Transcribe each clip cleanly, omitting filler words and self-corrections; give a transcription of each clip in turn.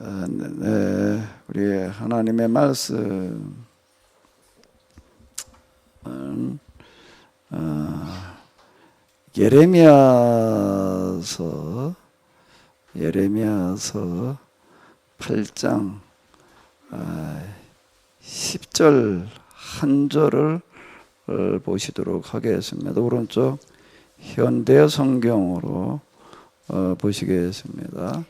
네, 우리 하나님의 말씀 예레미야서 8장 10절 한 절을 보시도록 하겠습니다. 오른쪽 현대 성경으로 보시겠습니다.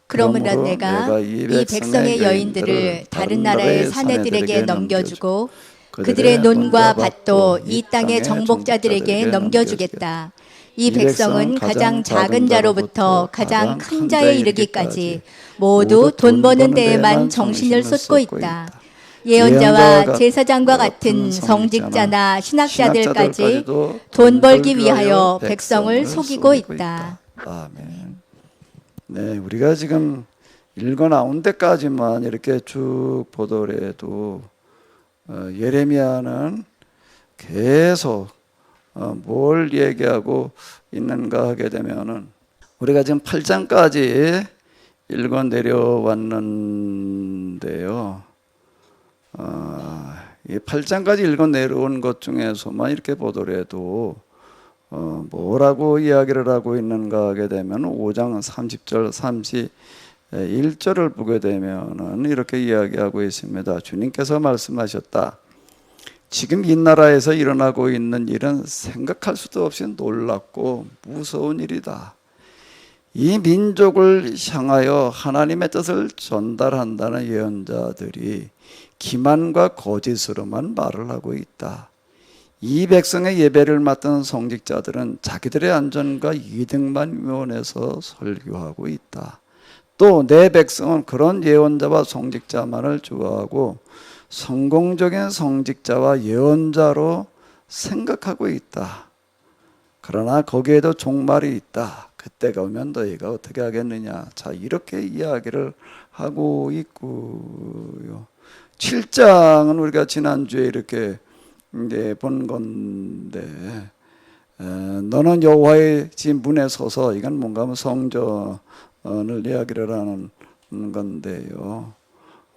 그러므로 내가 이 백성의 여인들을 다른 나라의 사내들에게 넘겨주고 그들의 논과 밭도 이 땅의 정복자들에게 넘겨주겠다. 이 백성은 가장 작은 자로부터 가장 큰 자에 이르기까지 모두 돈 버는 데에만 정신을 쏟고 있다. 예언자와 제사장과 같은 성직자나 신학자들까지 돈 벌기 위하여 백성을 속이고 있다. 아멘. 네, 우리가 지금 읽어 나온 데까지만 이렇게 쭉 보더라도 예레미야는 계속 뭘 얘기하고 있는가 하게 되면은 우리가 지금 8장까지 읽어 내려왔는데요. 이 8장까지 읽어 내려온 것 중에서만 이렇게 보더라도 뭐라고 이야기를 하고 있는가 하게 되면 5장 30절 31절을 보게 되면은 이렇게 이야기하고 있습니다. 주님께서 말씀하셨다. 지금 이 나라에서 일어나고 있는 일은 생각할 수도 없이 놀랍고 무서운 일이다. 이 민족을 향하여 하나님의 뜻을 전달한다는 예언자들이 기만과 거짓으로만 말을 하고 있다. 이 백성의 예배를 맡은 성직자들은 자기들의 안전과 이득만 위원해서 설교하고 있다. 또 내 백성은 그런 예언자와 성직자만을 좋아하고 성공적인 성직자와 예언자로 생각하고 있다. 그러나 거기에도 종말이 있다. 그때가 오면 너희가 어떻게 하겠느냐. 자, 이렇게 이야기를 하고 있고요. 7장은 우리가 지난주에 이렇게 이제 본 건데, 너는 여호와의 집 문에 서서, 이건 뭔가 하면 성전을 이야기를 하는 건데요.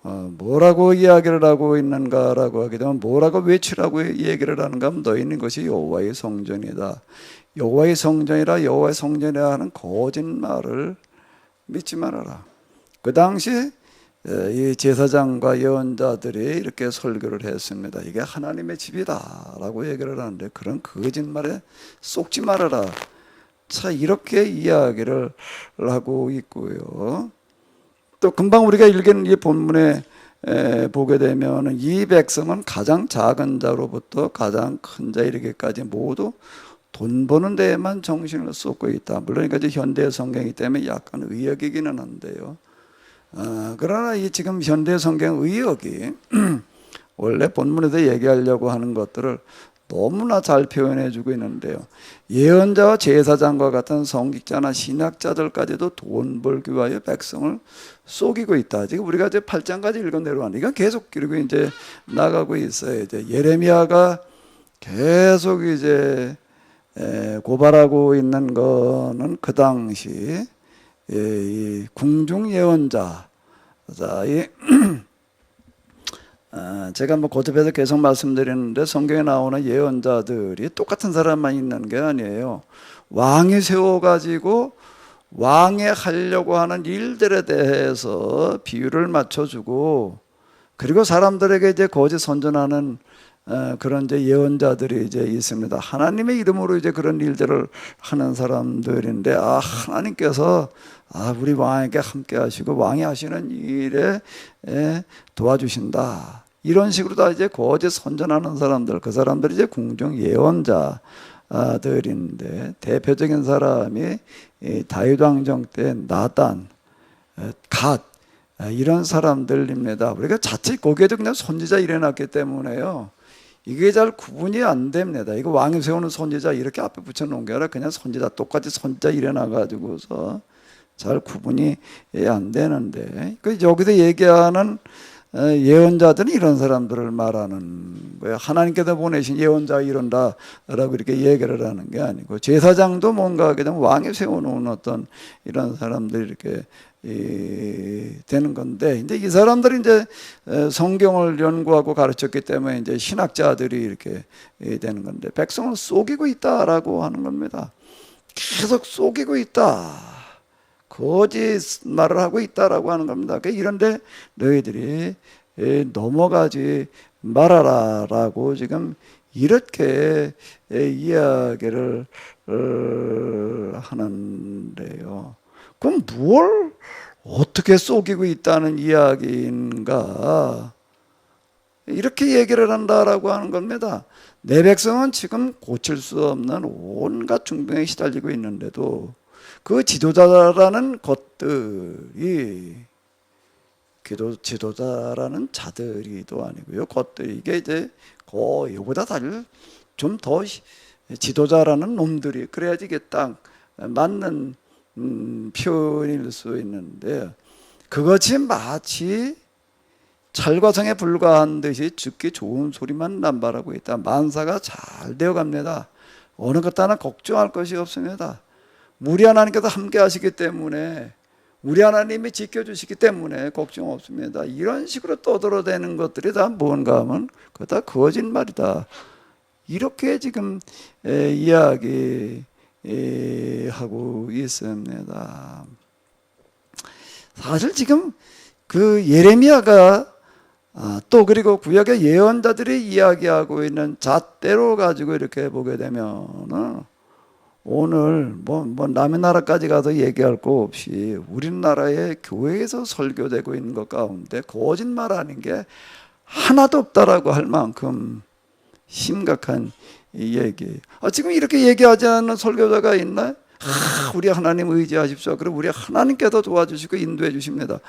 뭐라고 이야기를 하고 있는가라고 하게 되면 뭐라고 외치라고 얘기를 하는가 하면 너희는 것이 여호와의 성전이다. 여호와의 성전이라 여호와의 성전이라 하는 거짓말을 믿지 말아라. 그 당시 이 제사장과 예언자들이 이렇게 설교를 했습니다. 이게 하나님의 집이다라고 얘기를 하는데 그런 거짓말에 속지 말아라. 자, 이렇게 이야기를 하고 있고요. 또 금방 우리가 읽은 이 본문에 보게 되면 이 백성은 가장 작은 자로부터 가장 큰 자 이르기까지 모두 돈 버는 데에만 정신을 쏟고 있다. 물론 이제 현대 성경이기 때문에 약간 의역이기는 한데요. 그러나 이 지금 현대 성경 의역이 원래 본문에서 얘기하려고 하는 것들을 너무나 잘 표현해 주고 있는데요. 예언자와 제사장과 같은 성직자나 신학자들까지도 돈 벌기 위하여 백성을 속이고 있다. 지금 우리가 이제 8장까지 읽어 내려왔는데 이건 계속 그리고 이제 나가고 있어요. 이제 예레미야가 계속 이제 고발하고 있는 거는 그 당시 이 궁중 예언자, 자, 제가 뭐 거듭해서 계속 말씀드리는데 성경에 나오는 예언자들이 똑같은 사람만 있는 게 아니에요. 왕이 세워가지고 왕이 하려고 하는 일들에 대해서 비유를 맞춰주고 그리고 사람들에게 이제 거짓 선전하는 그런 이제 예언자들이 이제 있습니다. 하나님의 이름으로 이제 그런 일들을 하는 사람들인데, 하나님께서 우리 왕에게 함께 하시고 왕이 하시는 일에 도와주신다. 이런 식으로 다 이제 거짓 선전하는 사람들, 그 사람들이 이제 궁중 예언자들인데 대표적인 사람이 다윗 왕정 때 나단, 갓 이런 사람들입니다. 우리가 자칫 거기에도 그냥 선지자 일어났기 때문에요. 이게 잘 구분이 안 됩니다. 이거 왕이 세우는 선지자 이렇게 앞에 붙여놓은 게 아니라 그냥 선지자 똑같이 선지자 일어나가지고서 잘 구분이 안 되는데 여기서 얘기하는 예언자들은 이런 사람들을 말하는 거예요. 하나님께서 보내신 예언자 이런다라고 이렇게 얘기를 하는 게 아니고, 제사장도 뭔가 하게 되면 왕이 세워놓은 어떤 이런 사람들이 이렇게 되는 건데, 이제 이 사람들이 이제 성경을 연구하고 가르쳤기 때문에 이제 신학자들이 이렇게 되는 건데, 백성을 속이고 있다라고 하는 겁니다. 계속 속이고 있다, 거짓말을 하고 있다라고 하는 겁니다. 이런데 너희들이 넘어가지 말아라라고 지금 이렇게 이야기를 하는데요. 그럼 뭘 어떻게 속이고 있다는 이야기인가? 이렇게 얘기를 한다라고 하는 겁니다. 내 백성은 지금 고칠 수 없는 온갖 중병에 시달리고 있는데도 그 지도자라는 것들이, 지도자라는 자들이도 아니고요, 것들이, 이게 이제 이거보다 사실 좀 더 지도자라는 놈들이 그래야지 이게 딱 맞는 표현일 수 있는데, 그것이 마치 찰과성에 불과한 듯이 듣기 좋은 소리만 남발하고 있다. 만사가 잘 되어갑니다. 어느 것 하나 걱정할 것이 없습니다. 우리 하나님께서 함께 하시기 때문에, 우리 하나님이 지켜주시기 때문에 걱정 없습니다. 이런 식으로 떠들어대는 것들이 다 뭔가 하면 그거 다 거짓말이다, 이렇게 지금 이야기하고 있습니다. 사실 지금 그 예레미야가 또 그리고 구약의 예언자들이 이야기하고 있는 잣대로 가지고 이렇게 보게 되면, 오늘 뭐 남의 나라까지 가서 얘기할 거 없이 우리나라의 교회에서 설교되고 있는 것 가운데 거짓말 아닌 게 하나도 없다라고 할 만큼 심각한 얘기. 지금 이렇게 얘기하지 않는 설교자가 있나요? 우리 하나님 의지하십시오. 그럼 우리 하나님께서 도와주시고 인도해 주십니다.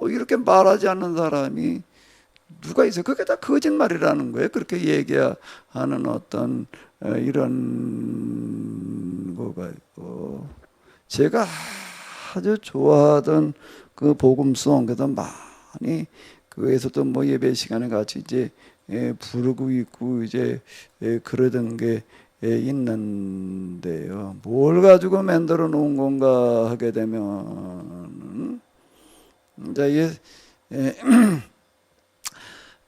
이렇게 말하지 않는 사람이 누가 있어요? 그게 다 거짓말이라는 거예요. 그렇게 얘기하는 어떤 이런 거가 있고, 제가 아주 좋아하던 그 복음송, 그래서 많이 교회에서도 뭐 예배 시간에 같이 이제 부르고 있고 이제 그러던 게 있는데요. 뭘 가지고 만들어 놓은 건가 하게 되면, 이제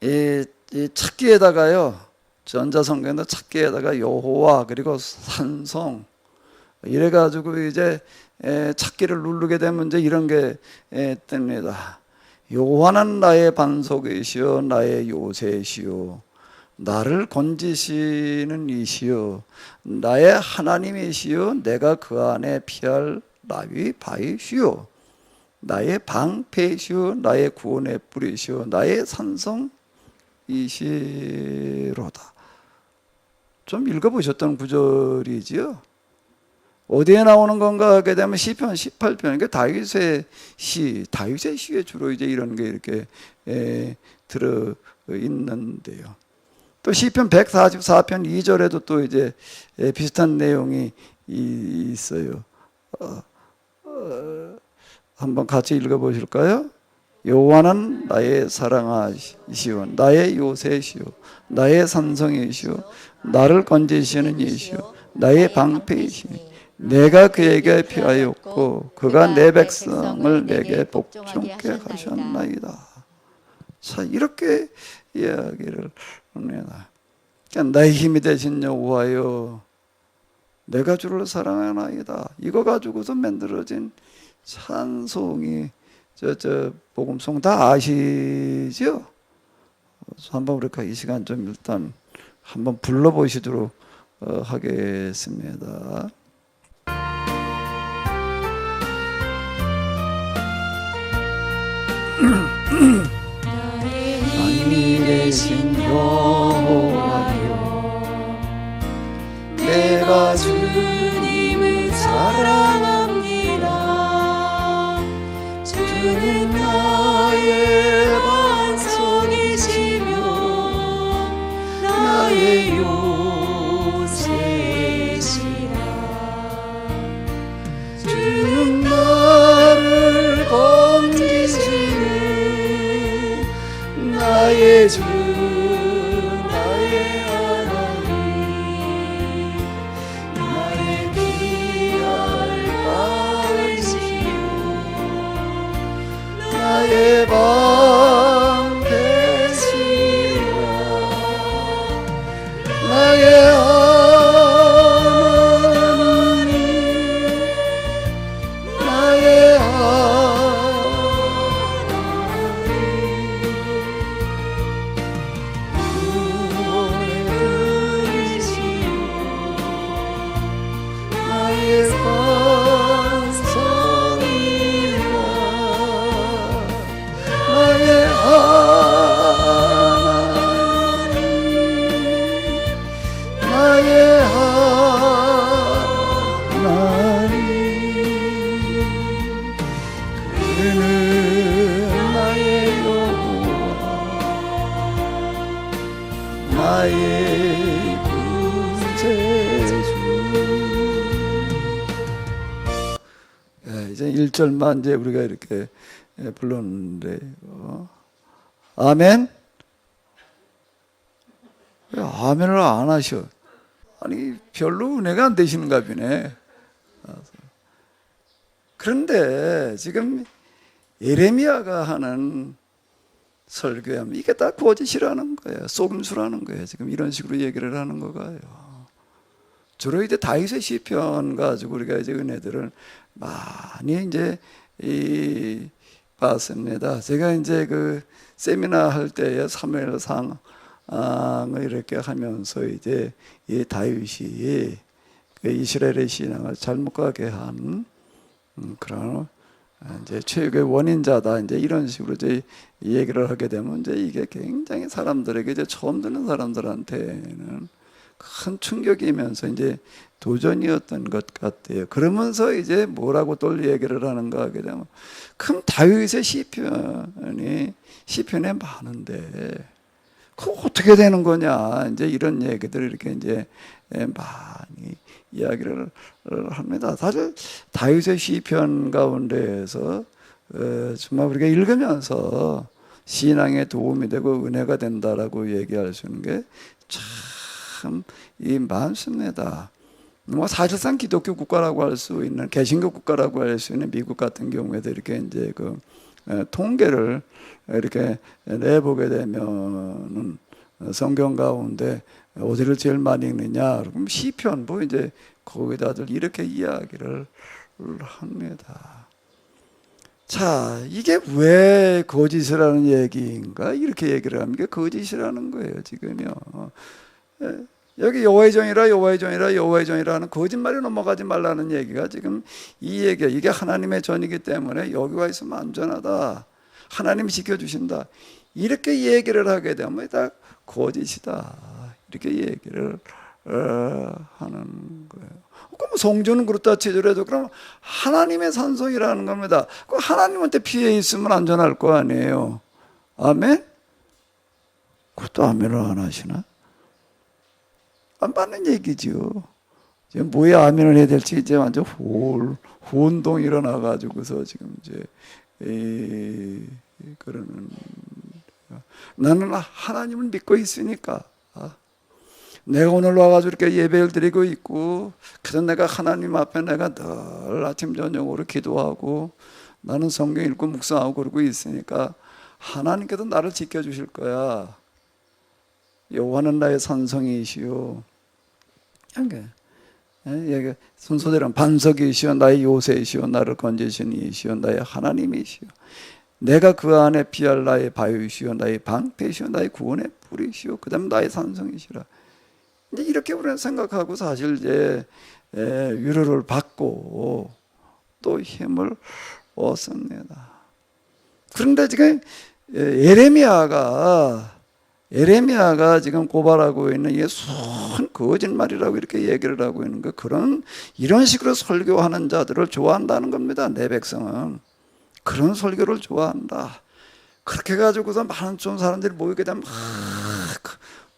이 찾기에다가요, 전자성경도 찾기에다가 여호와 그리고 산성 이래가지고 이제 찾기를 누르게 되면 이제 이런 게 뜹니다. 여호와는 나의 반석이시요 나의 요새시요 나를 건지시는 이시요 나의 하나님이시요 내가 그 안에 피할 나위 바위시요 나의 방패시요 나의 구원의 뿌리시요 나의 산성이시로다. 좀 읽어보셨던 구절이지요. 어디에 나오는 건가 하게 되면 시편 18편, 그러니까 다윗의 시에 주로 이제 이런 게 이렇게 들어 있는데요. 또 시편 144편 2절에도 또 이제 비슷한 내용이 있어요. 한번 같이 읽어보실까요? 여호와는 나의 사랑하시오 나의 요새시오 나의 산성이시오 나를 건지시는 이시오 나의 방패이시오 내가 그에게 피하였고 그가 내 백성을 내게 복종케 하셨나이다. 자, 이렇게 이야기를 합니다. 그러니까 나의 힘이 되신 여호와여 내가 주를 사랑하나이다. 이거 가지고서 만들어진 찬송이 저 복음송 다 아시죠? 한번 우리가 이 시간 좀 일단 한번 불러보시도록 하겠습니다. 나의 되신 여호와여 내가 주님을 사랑합니다. 주는 나의 반석이시며 나의 요새시라. 주는 나를 건지시는 이제 1절만 이제 우리가 이렇게 불렀는데 아멘? 왜 아멘을 안 하셔? 아니 별로 은혜가 안 되시는가 보네. 그런데 지금 예레미야가 하는 설교하면 이게 다 거짓이라는 거예요. 속임수라는 거예요. 지금 이런 식으로 얘기를 하는 거가요. 주로 이제 다윗의 시편 가지고 우리가 이제 은혜들을 많이 이제 봤습니다. 제가 이제 그 세미나 할 때에 사무엘상을 이렇게 하면서 이제 이 다윗이 그 이스라엘의 신앙을 잘못 가게 한 그런 이제 최후의 원인자다. 이제 이런 식으로 이제 얘기를 하게 되면 이제 이게 굉장히 사람들에게 이제 처음 듣는 사람들한테는 큰 충격이면서 이제 도전이었던 것 같아요. 그러면서 이제 뭐라고 또 얘기를 하는가 하게 되면 큰 다윗의 시편에 많은데 그 어떻게 되는 거냐 이제 이런 얘기들 이렇게 이제 많이 이야기를 합니다. 사실 다윗의 시편 가운데에서 정말 우리가 읽으면서 신앙에 도움이 되고 은혜가 된다라고 얘기할 수 있는 게 참 많습니다. 뭐 사실상 기독교 국가라고 할 수 있는 개신교 국가라고 할 수 있는 미국 같은 경우에도 이렇게 이제 그 통계를 이렇게 내보게 되면은 성경 가운데 어디를 제일 많이 읽느냐? 그럼 시편 뭐 이제 거기다들 이렇게 이야기를 합니다. 자, 이게 왜 거짓이라는 얘기인가? 이렇게 얘기를 하면 이게 거짓이라는 거예요, 지금요. 여기 여호와의 종이라 여호와의 종이라 여호와의 종이라 하는 거짓말에 넘어가지 말라는 얘기가 지금 이 얘기야. 이게 하나님의 전이기 때문에 여기 와 있으면 안전하다. 하나님이 지켜주신다. 이렇게 얘기를 하게 되면 다 거짓이다. 이렇게 얘기를 하는 거예요. 그럼 성전은 그렇다 치더라도 그럼 하나님의 산성이라는 겁니다. 그 하나님한테 피해 있으면 안전할 거 아니에요. 아멘? 그것도 아멘을 안 하시나? 안 받는 얘기죠. 지금 뭐에 아멘을 해야 될지 이제 완전 혼동 일어나가지고서 지금 이제 그러는 나는 하나님을 믿고 있으니까 내가 오늘 와가지고 이렇게 예배를 드리고 있고 그래서 내가 하나님 앞에 내가 늘 아침 저녁으로 기도하고 나는 성경 읽고 묵상하고 그러고 있으니까 하나님께서 나를 지켜주실 거야. 여호와는 나의 산성이시오. 이게 순서대로 반석이시오 나의 요새이시오 나를 건지신 이시오 나의 하나님이시오 내가 그 안에 피할 나의 바위시오 나의 방패시오 나의 구원의 불이시오 그 다음 나의 산성이시라. 이제 이렇게 우리는 생각하고 사실 이제 위로를 받고 또 힘을 얻습니다. 그런데 지금 예레미야가 지금 고발하고 있는 이게 순 거짓말이라고 이렇게 얘기를 하고 있는 거 이런 식으로 설교하는 자들을 좋아한다는 겁니다. 내 백성은 그런 설교를 좋아한다. 그렇게 가지고서 많은 좀 사람들이 모이게 되면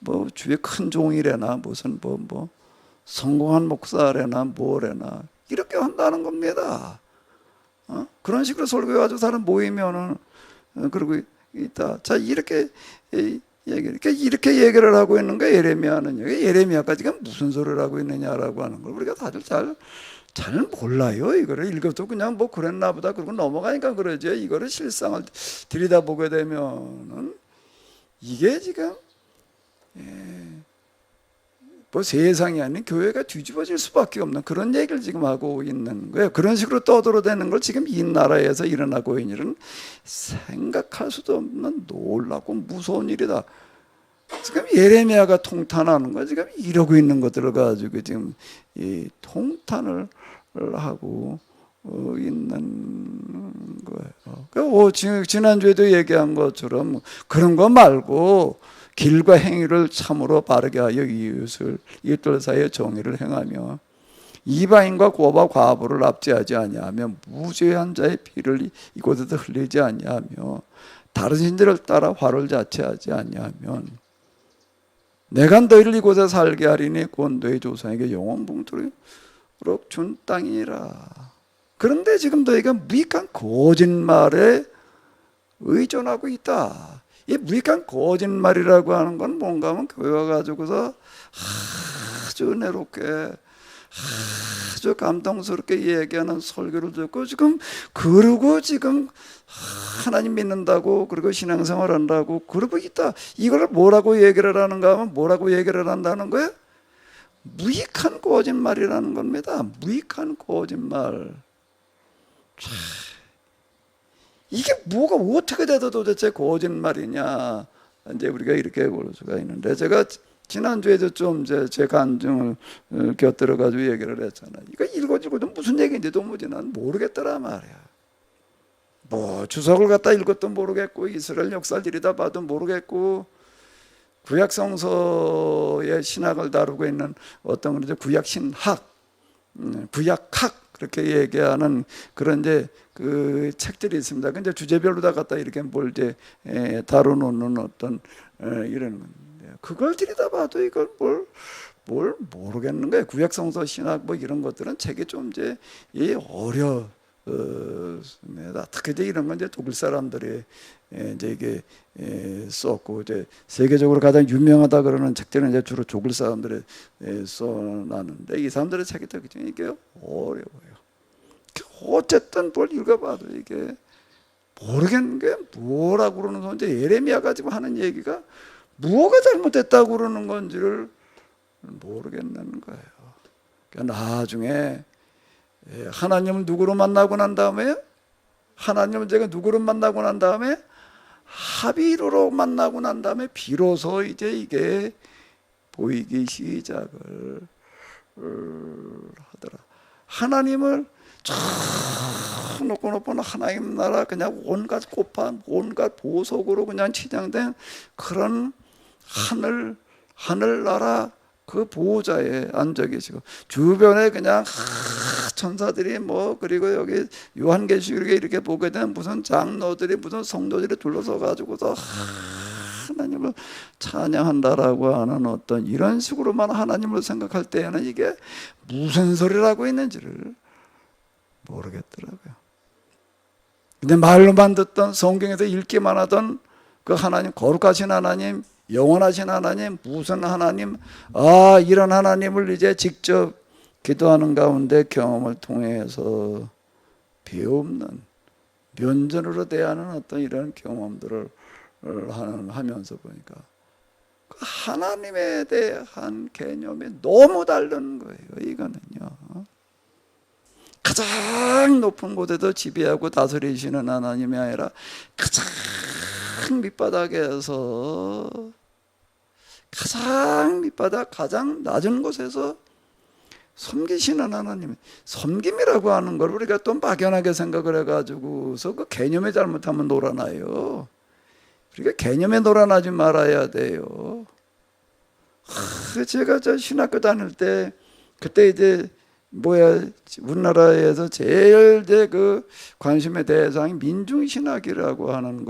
뭐 주위에 큰 종이래나 무슨 뭐 성공한 목사래나 뭐래나 이렇게 한다는 겁니다. 그런 식으로 설교해가지고 사람 모이면은 그러고 있다. 자 이렇게 얘기를 하고 있는 거예요. 예레미야는 예레미야가 지금 무슨 소리를 하고 있느냐라고 하는 걸 우리가 다들 잘 몰라요. 이거를 읽어도 그냥 뭐 그랬나 보다 그러고 넘어가니까 그러죠. 이거를 실상을 들여다보게 되면은 이게 지금 뭐 세상이 아닌 교회가 뒤집어질 수밖에 없는 그런 얘기를 지금 하고 있는 거예요. 그런 식으로 떠들어대는 걸 지금 이 나라에서 일어나고 있는 일은 생각할 수도 없는 놀랍고 무서운 일이다. 지금 예레미야가 통탄하는 거 지금 이러고 있는 것들을 가지고 지금 이 통탄을 하고 있는 거예요. 지난주에도 얘기한 것처럼 그런 거 말고 길과 행위를 참으로 바르게 하여 이웃들 사이에 정의를 행하며 이방인과 고아와 과부를 압제하지 아니하며 무죄한 자의 피를 이곳에서 흘리지 아니하며 다른 신들을 따라 화를 자체하지 아니하면 내가 너희를 이곳에 살게 하리니 곧 너희 조상에게 영원 봉토록 준 땅이라. 그런데 지금 너희가 무익한 거짓말에 의존하고 있다. 이 무익한 거짓말이라고 하는 건 뭔가 하면 교회 와가지고서 아주 은혜롭게 아주 감동스럽게 얘기하는 설교를 듣고 지금 그러고 지금 하나님 믿는다고 그리고 신앙생활 한다고 그러고 있다. 이걸 뭐라고 얘기를 하는가 하면 뭐라고 얘기를 한다는 거예요? 무익한 거짓말이라는 겁니다. 무익한 거짓말. 이게 뭐가 어떻게 돼도 도대체 거짓말이냐, 이제 우리가 이렇게 볼 수가 있는데, 제가 지난주에도 좀 제 간증을 곁들여 가지고 얘기를 했잖아요. 이거 읽어도 무슨 얘기인지 도무지 난 모르겠더라 말이야. 뭐 주석을 갖다 읽어도 모르겠고 이스라엘 역사를 들이다 봐도 모르겠고 구약 성서의 신학을 다루고 있는 어떤 그런 구약 신학, 구약학 그렇게 얘기하는 그런 이제 그 책들이 있습니다. 근데 주제별로 다 갖다 이렇게 뭘 이제 다뤄놓는 어떤 이런 건데, 그걸 들여다봐도 이걸 뭘 모르겠는 거예요. 구약성서 신학 뭐 이런 것들은 책이 좀 이제 어렵습니다. 특히 이제 이런 건 이제 독일 사람들이 이제 이게 썼고, 이제 세계적으로 가장 유명하다 그러는 책들은 이제 주로 독일 사람들이 써놨는데, 이 사람들의 책이 또 이게 어려워요. 어쨌든 뭘 읽어봐도 이게 모르겠는 게 뭐라고 그러는 건지, 예레미야 가지고 하는 얘기가 뭐가 잘못됐다고 그러는 건지를 모르겠는 거예요. 그러니까 나중에 하나님을 누구로 만나고 난 다음에, 하나님을 제가 누구로 만나고 난 다음에 합의로 만나고 난 다음에 비로소 이제 이게 보이기 시작을 하더라. 하나님을 쫙 놓고 하나님 나라 그냥 온갖 꽃판 온갖 보석으로 그냥 치장된 그런 하늘나라 그 보호자에 앉아 계시고, 주변에 그냥 천사들이 뭐, 그리고 여기 요한계시록에 이렇게 보게 되면 무슨 장로들이 무슨 성도들이 둘러서 가지고서 하나님을 찬양한다라고 하는 어떤 이런 식으로만 하나님을 생각할 때에는 이게 무슨 소리라고 있는지를 모르겠더라고요. 근데 말로만 듣던, 성경에서 읽기만 하던 그 하나님, 거룩하신 하나님, 영원하신 하나님, 무슨 하나님, 이런 하나님을 이제 직접 기도하는 가운데 경험을 통해서 비없는 면전으로 대하는 어떤 이런 경험들을 하면서 보니까 그 하나님에 대한 개념이 너무 다른 거예요. 이거는요, 가장 높은 곳에도 지배하고 다스리시는 하나님이 아니라 가장 밑바닥에서, 가장 밑바닥, 가장 낮은 곳에서 섬기시는 하나님. 섬김이라고 하는 걸 우리가 또 막연하게 생각을 해가지고서 그 개념에 잘못하면 놀아나요. 우리가 개념에 놀아나지 말아야 돼요. 제가 저 신학교 다닐 때, 그때 이제 우리나라에서 제일 이제 그 관심의 대상이 민중신학이라고 하는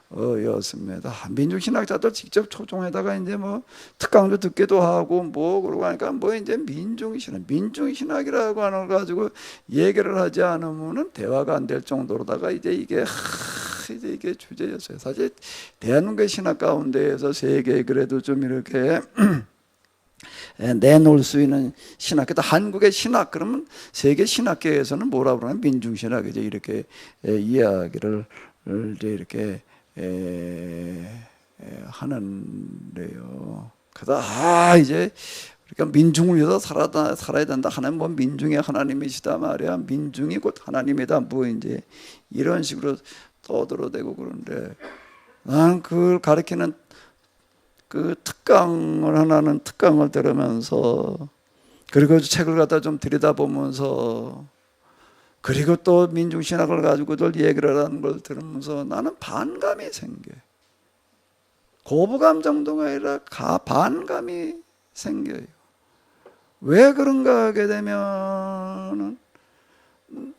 거였습니다. 민중신학자들 직접 초청에다가 이제 뭐 특강도 듣기도 하고 뭐 그러고 하니까 뭐 이제 민중신학이라고 하는 거 가지고 얘기를 하지 않으면은 대화가 안 될 정도로다가 이제 이게 주제였어요. 사실 대한민국의 신학 가운데에서 세계 그래도 좀 이렇게 내놓을 수 있는 신학, 그다 한국의 신학 그러면 세계 신학계에서는 뭐라 그러나 민중신학이죠. 이렇게 이야기를 이제 이렇게 하는데요. 그래서 이제 우리가 민중을 위해서 살아야 된다. 하나님 뭐 민중의 하나님이시다 말이야. 민중이 곧 하나님이다. 뭐 이제 이런 식으로 떠들어대고 그러는데, 난 그걸 가르치는 그 특강을 들으면서, 그리고 책을 갖다 좀 들여다보면서, 그리고 또 민중신학을 가지고들 얘기를 하는 걸 들으면서 나는 반감이 생겨요. 거부감 정도가 아니라 반감이 생겨요. 왜 그런가 하게 되면은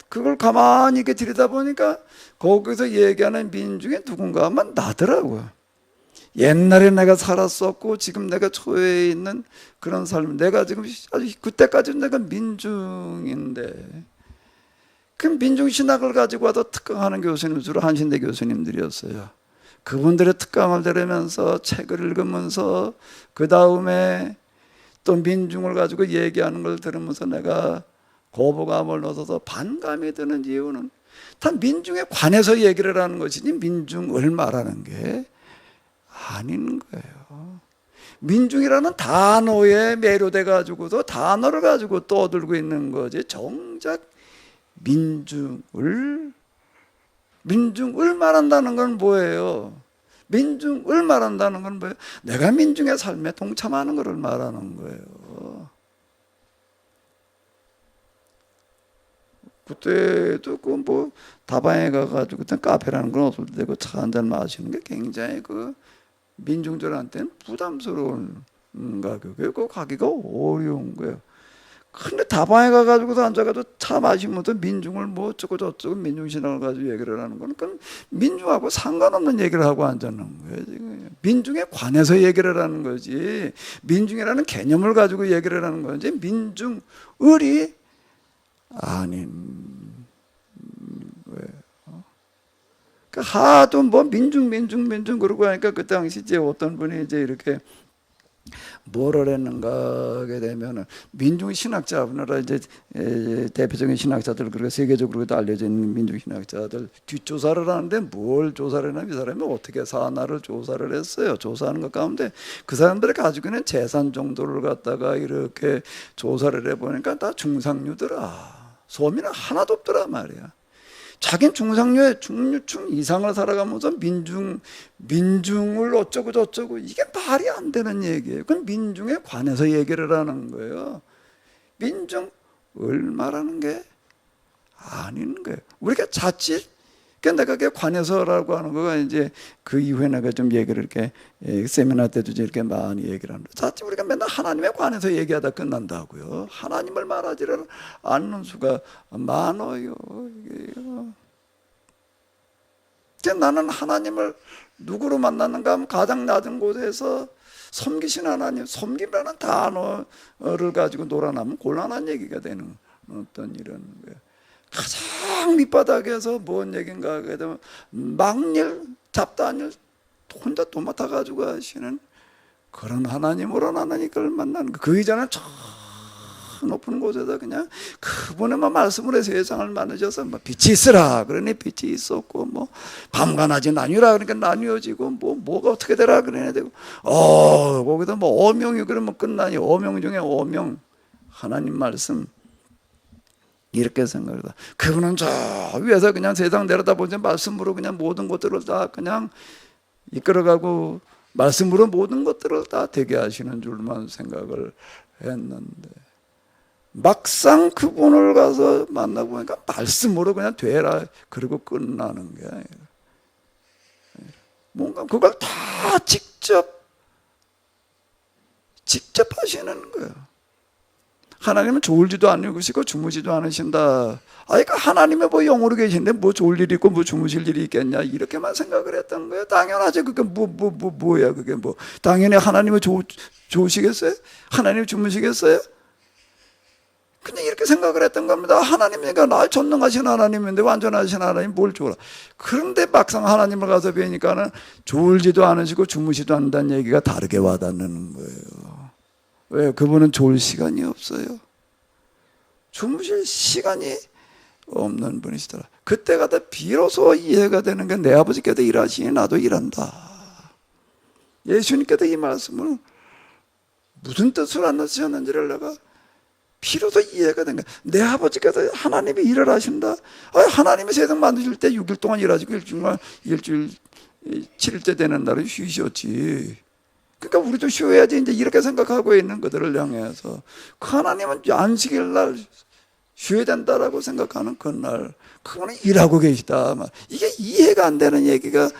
그걸 가만히 이렇게 들여다보니까 거기서 얘기하는 민중의 누군가만 나더라고요. 옛날에 내가 살았었고 지금 내가 처해 있는 그런 삶, 내가 지금 아주 그때까지 내가 민중인데, 그 민중신학을 가지고 와도 특강하는 교수님 주로 한신대 교수님들이었어요. 그분들의 특강을 들으면서 책을 읽으면서 그 다음에 또 민중을 가지고 얘기하는 걸 들으면서 내가 고부감을 얻어서 반감이 드는 이유는 다 민중에 관해서 얘기를 하는 것이지 민중을 말하는 게 아닌 거예요. 민중이라는 단어에 매료돼 가지고도 단어를 가지고 떠들고 있는 거지 정작 민중을 말한다는 건 뭐예요? 민중을 말한다는 건 뭐예요? 내가 민중의 삶에 동참하는 것을 말하는 거예요. 그때도 그 뭐 다방에 가가지고 그때 카페라는 건 없을 때고 차 한잔 마시는 게 굉장히 그 민중들한테는 부담스러운 가격이에요. 그거 가기가 어려운 거예요. 근데 다방에 가가지고도 앉아가지고 차 마시면서 민중을 뭐 어쩌고 저쩌고 민중신앙을 가지고 얘기를 하는 거는 그건 민중하고 상관없는 얘기를 하고 앉아있는 거예요. 지금. 민중에 관해서 얘기를 하는 거지 민중이라는 개념을 가지고 얘기를 하는 거지 민중을이 아닌 거예요. 그러니까 하도 뭐 민중 그러고 하니까 그 당시 이제 어떤 분이 이제 이렇게 뭐를 했는가 하게 되면은 민중 신학자 우리나라 이제 대표적인 신학자들 그리고 세계적으로도 알려져 있는 민중 신학자들 뒷조사를 하는데 뭘 조사를 했냐면 이 사람이 어떻게 사나를 조사를 했어요. 조사하는 것 가운데 그 사람들이 가지고 있는 재산 정도를 갖다가 이렇게 조사를 해보니까 다 중상류더라. 소민은 하나도 없더라 말이야. 자기는 중상류의 중류층 이상을 살아가면서 민중을 어쩌고 저쩌고 이게 말이 안 되는 얘기예요. 그건 민중에 관해서 얘기를 하는 거예요. 민중을 말하는 게 아닌 거예요. 우리가 자칫 그러니까 내가 그게 관해서라고 하는 거가 이제 그 이후에 내가 좀 얘기를 이렇게 세미나 때도 이렇게 많이 얘기를 하는 거예요. 자칫 우리가 맨날 하나님에 관해서 얘기하다 끝난다고요. 하나님을 말하지를 않는 수가 많아요. 나는 하나님을 누구로 만났는가 하면 가장 낮은 곳에서 섬기신 하나님, 섬김이라는 단어를 가지고 놀아나면 곤란한 얘기가 되는 어떤 이런 거예요. 가장 밑바닥에서 뭔 얘기인가 하게 되면 막일 잡다일 혼자 도맡아 가지고 하시는 그런 하나님으로 나는 이걸 만나는 거. 그 이전에 저 높은 곳에다 그냥 그분의만 말씀으로 해서 세상을 만드셔서 뭐 빛이 있으라 그러니 빛이 있었고 뭐 밤과 낮이 나뉘라 그러니까 나뉘어지고 뭐가 어떻게 되라 그러니 되고 거기다 뭐 어명이 그러면 끝나니 어명 중에 어명 하나님 말씀 이렇게 생각을 다. 그분은 저 위에서 그냥 세상 내려다보지 말씀으로 그냥 모든 것들을 다 그냥 이끌어가고 말씀으로 모든 것들을 다 되게 하시는 줄만 생각을 했는데 막상 그분을 가서 만나보니까 말씀으로 그냥 되라 그리고 끝나는 게 아니라 뭔가 그걸 다 직접 하시는 거예요. 하나님은 졸지도 않으시고 주무시도 않으신다. 그러니까 하나님이 뭐 영으로 계신데 뭐 졸 일이 있고 뭐 주무실 일이 있겠냐 이렇게만 생각을 했던 거예요. 당연하지. 그게 뭐야 그게 뭐 당연히 하나님은 좋으시겠어요? 하나님 주무시겠어요? 그냥 이렇게 생각을 했던 겁니다. 하나님이니까 나 전능하신 하나님인데 완전하신 하나님 뭘 좋아라. 그런데 막상 하나님을 가서 뵈니까는 졸지도 않으시고 주무시도 않는다는 얘기가 다르게 와닿는 거예요. 왜? 그분은 졸 시간이 없어요. 주무실 시간이 없는 분이시더라. 그때가 다 비로소 이해가 되는 게 내 아버지께도 일하시니 나도 일한다. 예수님께도 이 말씀을 무슨 뜻을 안 넣으셨는지를 내가 비로소 이해가 된 거야. 내 아버지께서 하나님이 일을 하신다. 하나님이 세상 만드실 때 6일 동안 일하시고 일주일 7일째 되는 날은 쉬셨지. 그러니까 우리도 쉬어야지 이제 이렇게 생각하고 있는 그들을 향해서 그 하나님은 안식일 날 쉬어야 된다라고 생각하는 그날 그분은 일하고 계시다. 이게 이해가 안 되는 얘기가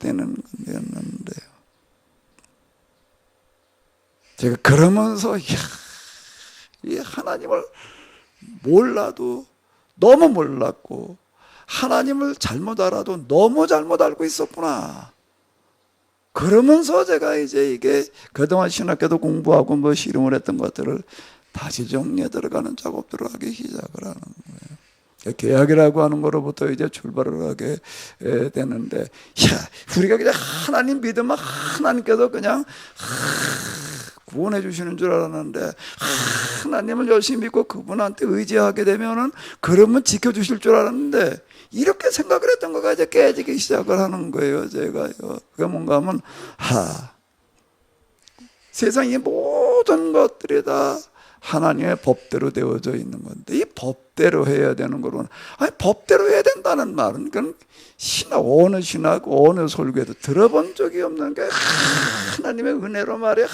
되는 건데요. 제가 그러면서 이 하나님을 몰라도 너무 몰랐고 하나님을 잘못 알아도 너무 잘못 알고 있었구나. 그러면서 제가 이제 이게 그동안 신학교도 공부하고 뭐 씨름을 했던 것들을 다시 정리에 들어가는 작업들을 하기 시작을 하는 거예요. 계약이라고 하는 거로부터 이제 출발을 하게 되는데, 야, 우리가 그냥 하나님 믿으면 하나님께서 그냥 구원해 주시는 줄 알았는데, 하나님을 열심히 믿고 그분한테 의지하게 되면은 그러면 지켜주실 줄 알았는데, 이렇게 생각을 했던 거가 이제 깨지기 시작을 하는 거예요, 제가요. 그게 뭔가 하면, 세상의 모든 것들이 다 하나님의 법대로 되어져 있는 건데, 이 법대로 해야 되는 거로는, 아니, 법대로 해야 된다는 말은, 그건 어느 신학, 어느 설교에도 들어본 적이 없는 게, 하나님의 은혜로 말이야.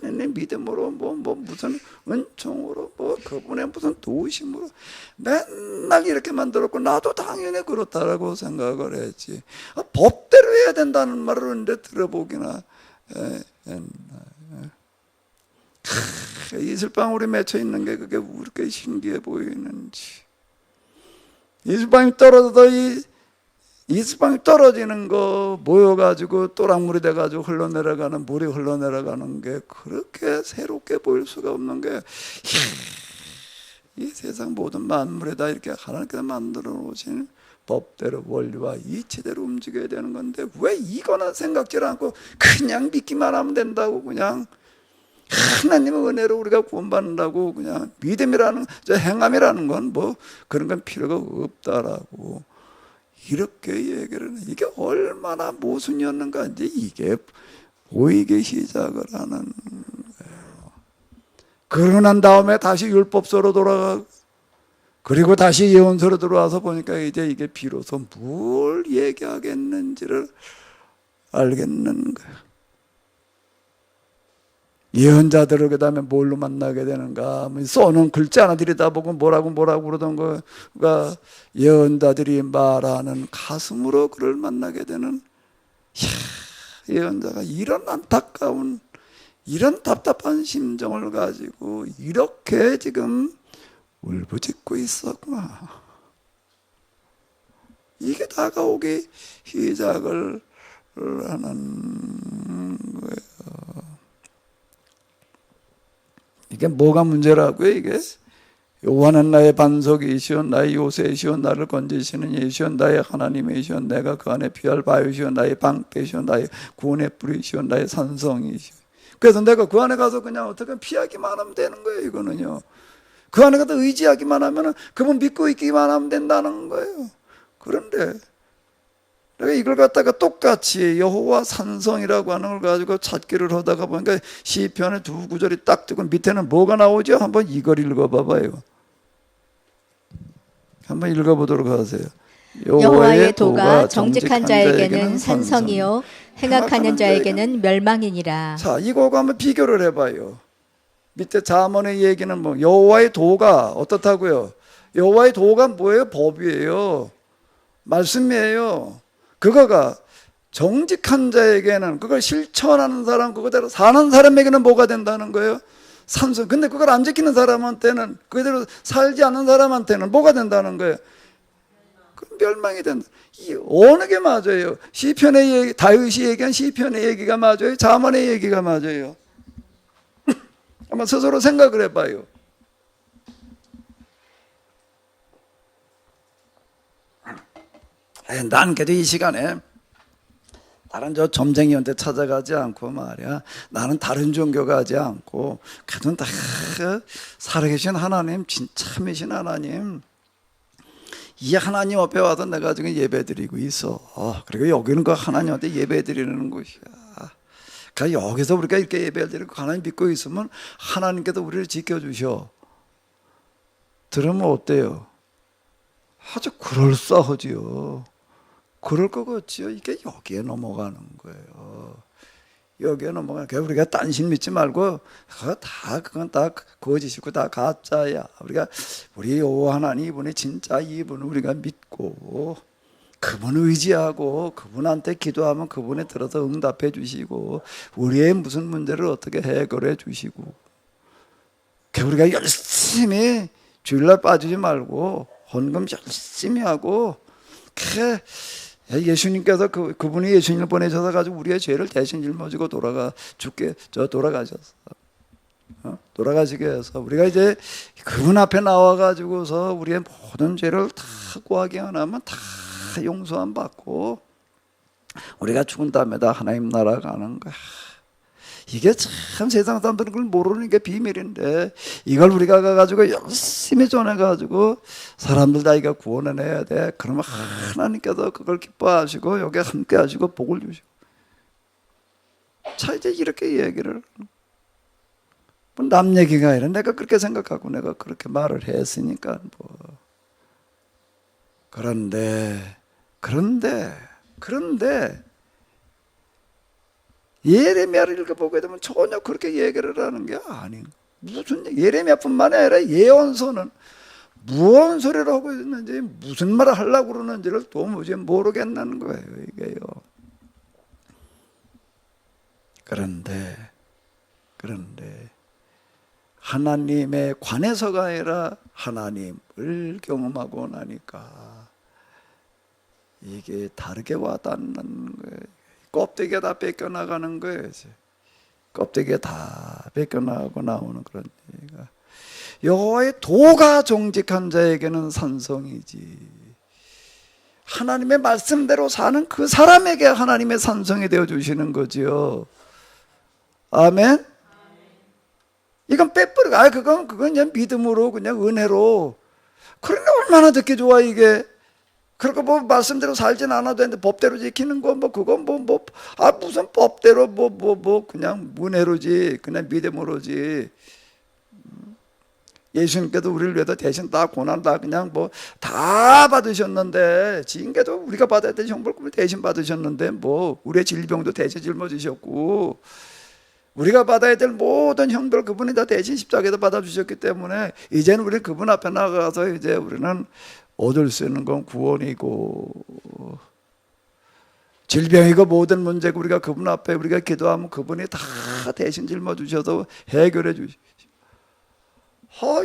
하나님의 믿음으로, 무슨 은총으로, 그분의 무슨 도우심으로 맨날 이렇게 만들었고, 나도 당연히 그렇다라고 생각을 했지. 법대로 해야 된다는 말을 근데 들어보기나 이슬방울이 맺혀 있는 게 그게 왜 이렇게 신기해 보이는지. 이슬방울이 떨어져도 이슬방울이 떨어지는 거 모여가지고 또랑물이 돼가지고 흘러내려가는, 물이 흘러내려가는 게 그렇게 새롭게 보일 수가 없는 게, 이 세상 모든 만물에다 이렇게 하나님께서 만들어 놓으신 법대로 원리와 이치대로 움직여야 되는 건데, 왜 이거는 생각질 않고 그냥 믿기만 하면 된다고, 그냥 하나님의 은혜로 우리가 구원받는다고, 그냥 믿음이라는, 행함이라는 건 그런 건 필요가 없다라고 이렇게 얘기를 해. 이게 얼마나 모순이었는가 이제 이게 보이기 시작을 하는 거예요. 그러고 난 다음에 다시 율법서로 돌아가고, 그리고 다시 예언서로 들어와서 보니까 이제 이게 비로소 뭘 얘기하겠는지를 알겠는 거예요. 예언자들을 그 다음에 뭘로 만나게 되는가? 써놓은 글자 하나 들여다보고 뭐라고 그러던 거가 예언자들이 말하는 가슴으로 그를 만나게 되는, 예언자가 이런 안타까운, 이런 답답한 심정을 가지고 이렇게 지금 울부짖고 있었구나. 이게 다가오기 시작을 하는 거예요. 이게 뭐가 문제라고요? 이게 여호와는 나의 반석이시오, 나의 요새이시오, 나를 건지시는 예시오, 나의 하나님이시오, 내가 그 안에 피할 바위시오, 나의 방패시오, 나의 구원의 뿌리시오, 나의 산성이시오. 그래서 내가 그 안에 가서 그냥 어떻게 피하기만 하면 되는 거예요. 이거는요, 그 안에 가서 의지하기만 하면, 그분 믿고 있기만 하면 된다는 거예요. 그런데 내가 이걸 갖다가 똑같이 여호와 산성이라고 하는 걸 가지고 찾기를 하다가 보니까 시편의 두 구절이 딱 뜨고 밑에는 뭐가 나오죠? 한번 이걸 읽어봐봐요. 한번 읽어보도록 하세요. 여호와의 도가 정직한 자에게는 산성이요 행악하는 자에게는 멸망이니라. 자, 이거하고 한번 비교를 해봐요. 밑에 잠언의 얘기는 여호와의 도가 어떻다고요? 여호와의 도가 뭐예요? 법이에요. 말씀이에요. 그거가 정직한 자에게는, 그걸 실천하는 사람, 그거대로 사는 사람에게는 뭐가 된다는 거예요? 산성. 근데 그걸 안 지키는 사람한테는, 그대로 살지 않는 사람한테는 뭐가 된다는 거예요? 멸망이 된다. 이 어느 게 맞아요? 시편의 얘기, 다윗이 얘기한 시편의 얘기가 맞아요? 잠언의 얘기가 맞아요? 한번 스스로 생각을 해봐요. 난 그래도 이 시간에 다른 점쟁이한테 찾아가지 않고 말이야, 나는 다른 종교 가지 않고 그래도 다 살아계신 하나님, 참이신 하나님, 이 하나님 앞에 와서 내가 지금 예배드리고 있어. 그리고 여기는 그 하나님한테 예배드리는 곳이야. 그러니까 여기서 우리가 이렇게 예배를 드리고 하나님 믿고 있으면 하나님께서 우리를 지켜주셔. 들으면 어때요? 아주 그럴싸하지요. 그럴 것 같지요. 이게 여기에 넘어가는 거예요. 여기에 넘어가는 거예요. 우리가 딴신 믿지 말고 그건 다 거짓이고 다 가짜야. 우리 여호와 하나님, 이분이 진짜, 이분을 우리가 믿고 그분을 의지하고 그분한테 기도하면 그분이 들어서 응답해 주시고 우리의 무슨 문제를 어떻게 해결해 주시고, 우리가 열심히 주일날 빠지지 말고 헌금 열심히 하고, 예수님께서 그분이 예수님을 보내셔서 가지고 우리의 죄를 대신 짊어지고 돌아가셨어. 돌아가시게 해서 우리가 이제 그분 앞에 나와가지고서 우리의 모든 죄를 다 구하기 하나면 다 용서함 받고 우리가 죽은 다음에다 하나님 나라 가는 거야. 이게 참 세상 사람들은 그걸 모르는 게 비밀인데 이걸 우리가 가가지고 열심히 전해가지고 사람들 다 이거 구원해내야 돼. 그러면 하나님께서 그걸 기뻐하시고 여기 함께 하시고 복을 주시고. 자, 이제 이렇게 얘기를 남 얘기가 아니라 내가 그렇게 생각하고 내가 그렇게 말을 했으니까 뭐. 그런데 예레미야를 읽어보게 되면 전혀 그렇게 얘기를 하는 게 아닌, 무슨 예레미야뿐만 아니라 예언서는 무언 소리를 하고 있는지 무슨 말을 하려고 그러는지를 도무지 모르겠는 거예요, 이게요. 그런데 하나님의 관해서가 아니라 하나님을 경험하고 나니까 이게 다르게 와닿는 거예요. 껍데기가 다 뺏겨나가는 거예요. 껍데기가 다 뺏겨나가고 나오는 그런 얘기가. 여호와의 도가 정직한 자에게는 산성이지. 하나님의 말씀대로 사는 그 사람에게 하나님의 산성이 되어 주시는 거지요. 아멘. 이건 빼버리고, 그건 그냥 믿음으로, 그냥 은혜로. 그러니까 얼마나 듣기 좋아, 이게. 그러니까 뭐 말씀대로 살진 않아도 되는데 법대로 지키는 거, 그건 무슨 법대로 그냥 은혜로지, 그냥 믿음으로지. 예수님께도 우리를 위해서 대신 다 고난 다 그냥 다 받으셨는데, 지인께도 우리가 받아야 될 형벌금을 대신 받으셨는데, 우리의 질병도 대신 짊어지셨고, 우리가 받아야 될 모든 형벌 그분이 다 대신 십자가에서 받아주셨기 때문에 이제는 우리 그분 앞에 나가서 이제 우리는 얻을 수 있는 건 구원이고 질병이고 모든 문제고 우리가 그분 앞에 우리가 기도하면 그분이 다 대신 짊어주셔서 해결해 주시죠.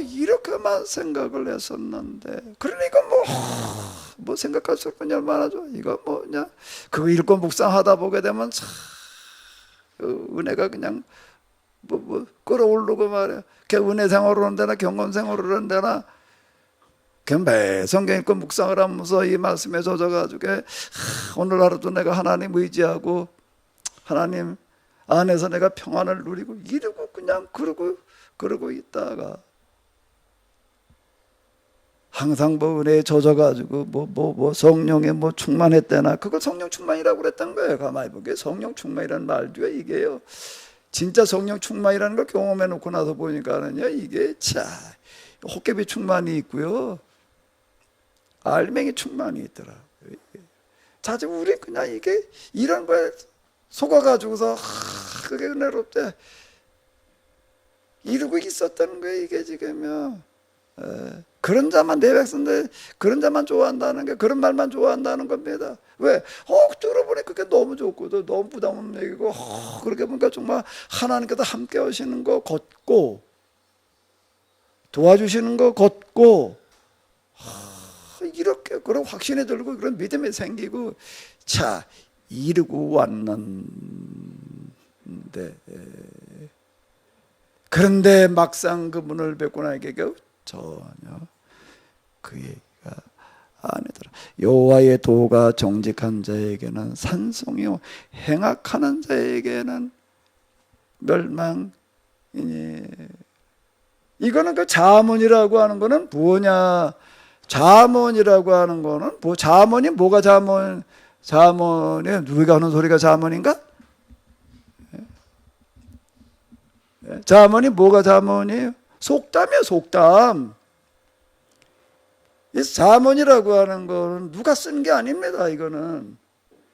이렇게만 생각을 했었는데 그러니까 생각할수록 그냥 얼마나 좋아. 이거 그냥 그거 읽고 묵상하다 보게 되면 참 은혜가 그냥 끌어오르고 말이야. 그 은혜 생활을 한다나 경건 생활을 한다나 그냥 매 성경 읽고 묵상을 하면서 이 말씀에 젖어가지고 오늘 하루도 내가 하나님 의지하고 하나님 안에서 내가 평안을 누리고 이러고 그냥 그러고 있다가 항상 은혜에 젖어가지고 성령에 충만했대나 그걸 성령 충만이라고 그랬던 거예요. 가만히 보게 성령 충만이라는 말 뒤에 이게요. 진짜 성령 충만이라는 걸 경험해 놓고 나서 보니까는요, 이게 헛개비 충만이 있고요, 알맹이 충만이 있더라. 자주 우리 그냥 이게 이런 거에 속아가지고서 그게 은혜롭대 이러고 있었다는 거예요. 이게 지금요. 그런 자만 내 백성들 그런 자만 좋아한다는 게 그런 말만 좋아한다는 겁니다. 왜? 들어보니 그게 너무 좋고 너무 부담 없는 얘기고 그렇게 보니까 정말 하나님께서 함께 하시는 거 걷고 도와주시는 거 걷고 이렇게 그런 확신이 들고 그런 믿음이 생기고 이루고 왔는데 그런데 막상 그분을 뵙고 나니까 전혀 그 얘기가 아니더라. 여호와의 도가 정직한 자에게는 산송이요 행악하는 자에게는 멸망이니. 이거는 그 자문이라고 하는 거는 뭐냐? 자문이라고 하는 거는 자문이 뭐가 자문이에요? 누가 하는 소리가 자문인가? 자문이 뭐가 자문이에요? 속담이에요, 속담. 이 자문이라고 하는 거는 누가 쓴 게 아닙니다, 이거는.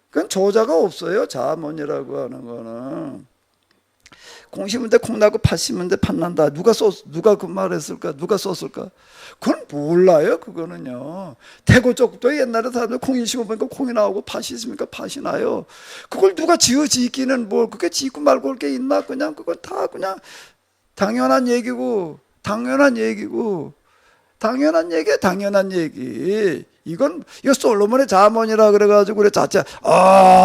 그건 저자가 없어요, 자문이라고 하는 거는. 콩 심은 데 콩 나고 팥 심은 데 팥 난다. 누가 그 말했을까? 누가 썼을까? 그건 몰라요, 그거는요. 태고 쪽도 옛날에 사람들 콩이 심어보니까 콩이 나오고 팥이 있으니까 팥이 나요. 그걸 누가 짓기는 그게 짓고 말고 올 게 있나? 그냥 그건 다 그냥 당연한 얘기. 이거 솔로몬의 잠언이라 그래가지고 그래 자체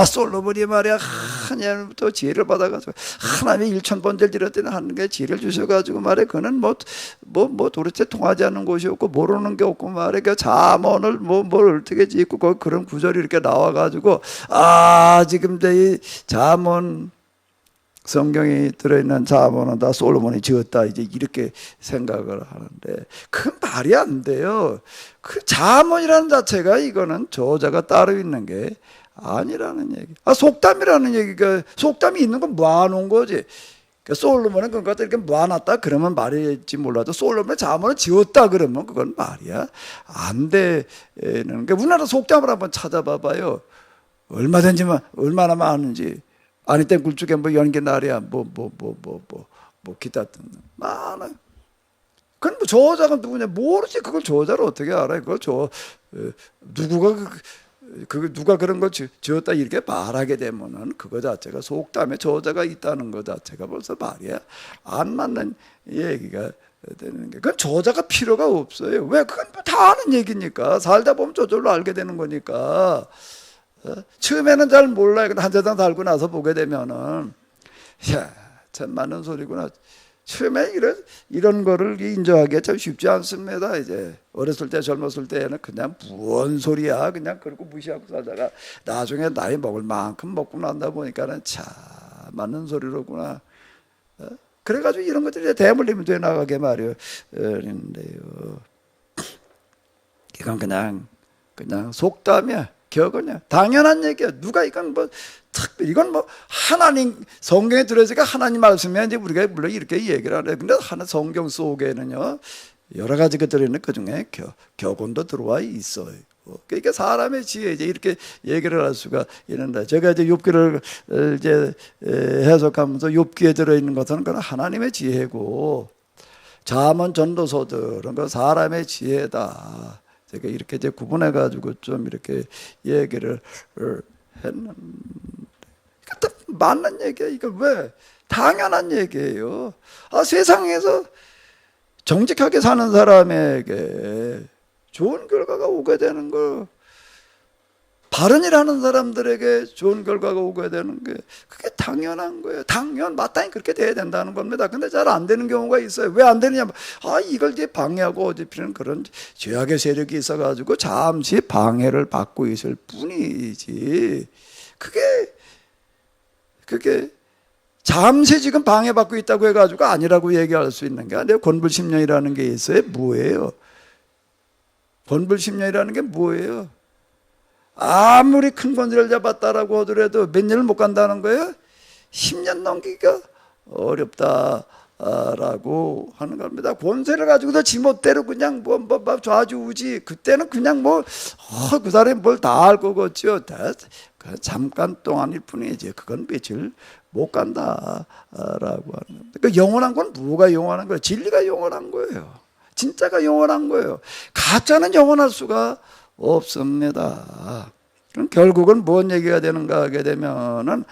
솔로몬이 말이야 하나님부터 지혜를 받아가지고 하나님이 1000번째를 드렸더니 하는 게 지혜를 주셔가지고 말이야 그는 뭐 도대체 통하지 않는 곳이 없고 모르는 게 없고 말이야 그 잠언을 뭘 어떻게 짓고 그런 구절이 이렇게 나와가지고 지금 이 잠언 성경이 들어있는 잠언은 다 솔로몬이 지었다 이제 이렇게 생각을 하는데 그건 말이 안 돼요. 그 잠언이라는 자체가 이거는 저자가 따로 있는 게 아니라는 얘기. 속담이라는 얘기가 속담이 있는 건 모아놓은 거지. 그러니까 솔로몬은 그런 것들 이렇게 모아놨다 그러면 말일지 몰라도 솔로몬의 잠언을 지었다 그러면 그건 말이야 안 되는. 그러니까 우리나라 속담을 한번 찾아봐봐요. 얼마나 많은지. 아니 땐 굴뚝에 뭐 연기 날이야 기타 듣는 많아. 그건 뭐 저자가 누구냐 모르지. 그걸 저자를 어떻게 알아? 그걸 누가 그런 거 지었다 이렇게 말하게 되면은 그거 자체가 속담에 저자가 있다는 거 자체가 벌써 말이야 안 맞는 얘기가 되는 게. 그건 저자가 필요가 없어요. 왜? 그건 뭐 다 아는 얘기니까. 살다 보면 저절로 알게 되는 거니까. 처음에는 잘 몰라요. 근데 한 세상 살고 나서 보게 되면은 참 맞는 소리구나. 처음에 이런 거를 인정하기가 참 쉽지 않습니다. 이제 어렸을 때 젊었을 때는 그냥 무언 소리야 그냥 그러고 무시하고 살다가 나중에 나이 먹을 만큼 먹고 난다 보니까는 참 맞는 소리로구나. 그래가지고 이런 것들이 대물림이 돼 나가게 말이에요. 그런데요, 이건 그냥 속담이야. 격언이야. 당연한 얘기야. 누가 이건 하나님 성경에 들어있으니까 하나님 말씀이야. 이제 우리가 물론 이렇게 얘기를 하네. 근데 성경 속에는요 여러 가지 것들이 있는 그 중에 격언도 들어와 있어요. 그러니까 사람의 지혜 이제 이렇게 얘기를 할 수가 있는데 제가 이제 욥기를 이제 해석하면서 욥기에 들어 있는 것은 그건 하나님의 지혜고 잠언 전도서들은 그 사람의 지혜다. 제가 이렇게 이제 구분해가지고 좀 이렇게 얘기를 했는데, 맞는 얘기야. 이거 왜? 당연한 얘기예요. 세상에서 정직하게 사는 사람에게 좋은 결과가 오게 되는 거, 바른 일하는 사람들에게 좋은 결과가 오게 되는 게 그게 당연한 거예요. 마땅히 그렇게 돼야 된다는 겁니다. 근데 잘 안 되는 경우가 있어요. 왜 안 되느냐? 이걸 이제 방해하고 어지피는 그런 죄악의 세력이 있어가지고 잠시 방해를 받고 있을 뿐이지. 그게 잠시 지금 방해받고 있다고 해가지고 아니라고 얘기할 수 있는 게 아니에요. 권불심령이라는 게 있어요. 뭐예요? 권불심령이라는 게 뭐예요? 아무리 큰 권세를 잡았다라고 하더라도 몇 년을 못 간다는 거예요? 10년 넘기기가 어렵다라고 하는 겁니다. 권세를 가지고도 지멋대로 그냥 좌지우지. 그때는 그냥 그 사람이 뭘 다 알 거겠죠. 잠깐 동안일 뿐이지. 그건 며칠 못 간다라고 하는 겁니다. 그 영원한 건 뭐가 영원한 거예요? 진리가 영원한 거예요. 진짜가 영원한 거예요. 가짜는 영원할 수가 없습니다. 그럼 결국은 뭔 얘기가 되는가 하게 되면은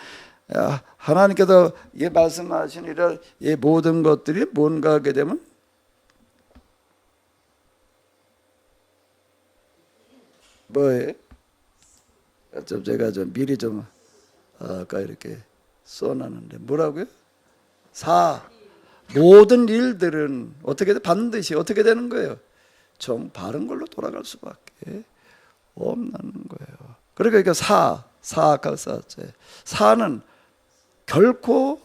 하나님께서 말씀하신 이 모든 것들이 뭔가 하게 되면 뭐예요? 제가 미리 아까 이렇게 써놨는데 뭐라고요? 모든 일들은 반드시 어떻게 되는 거예요? 바른 걸로 돌아갈 수밖에 없는 거예요. 그러니까 사는 결코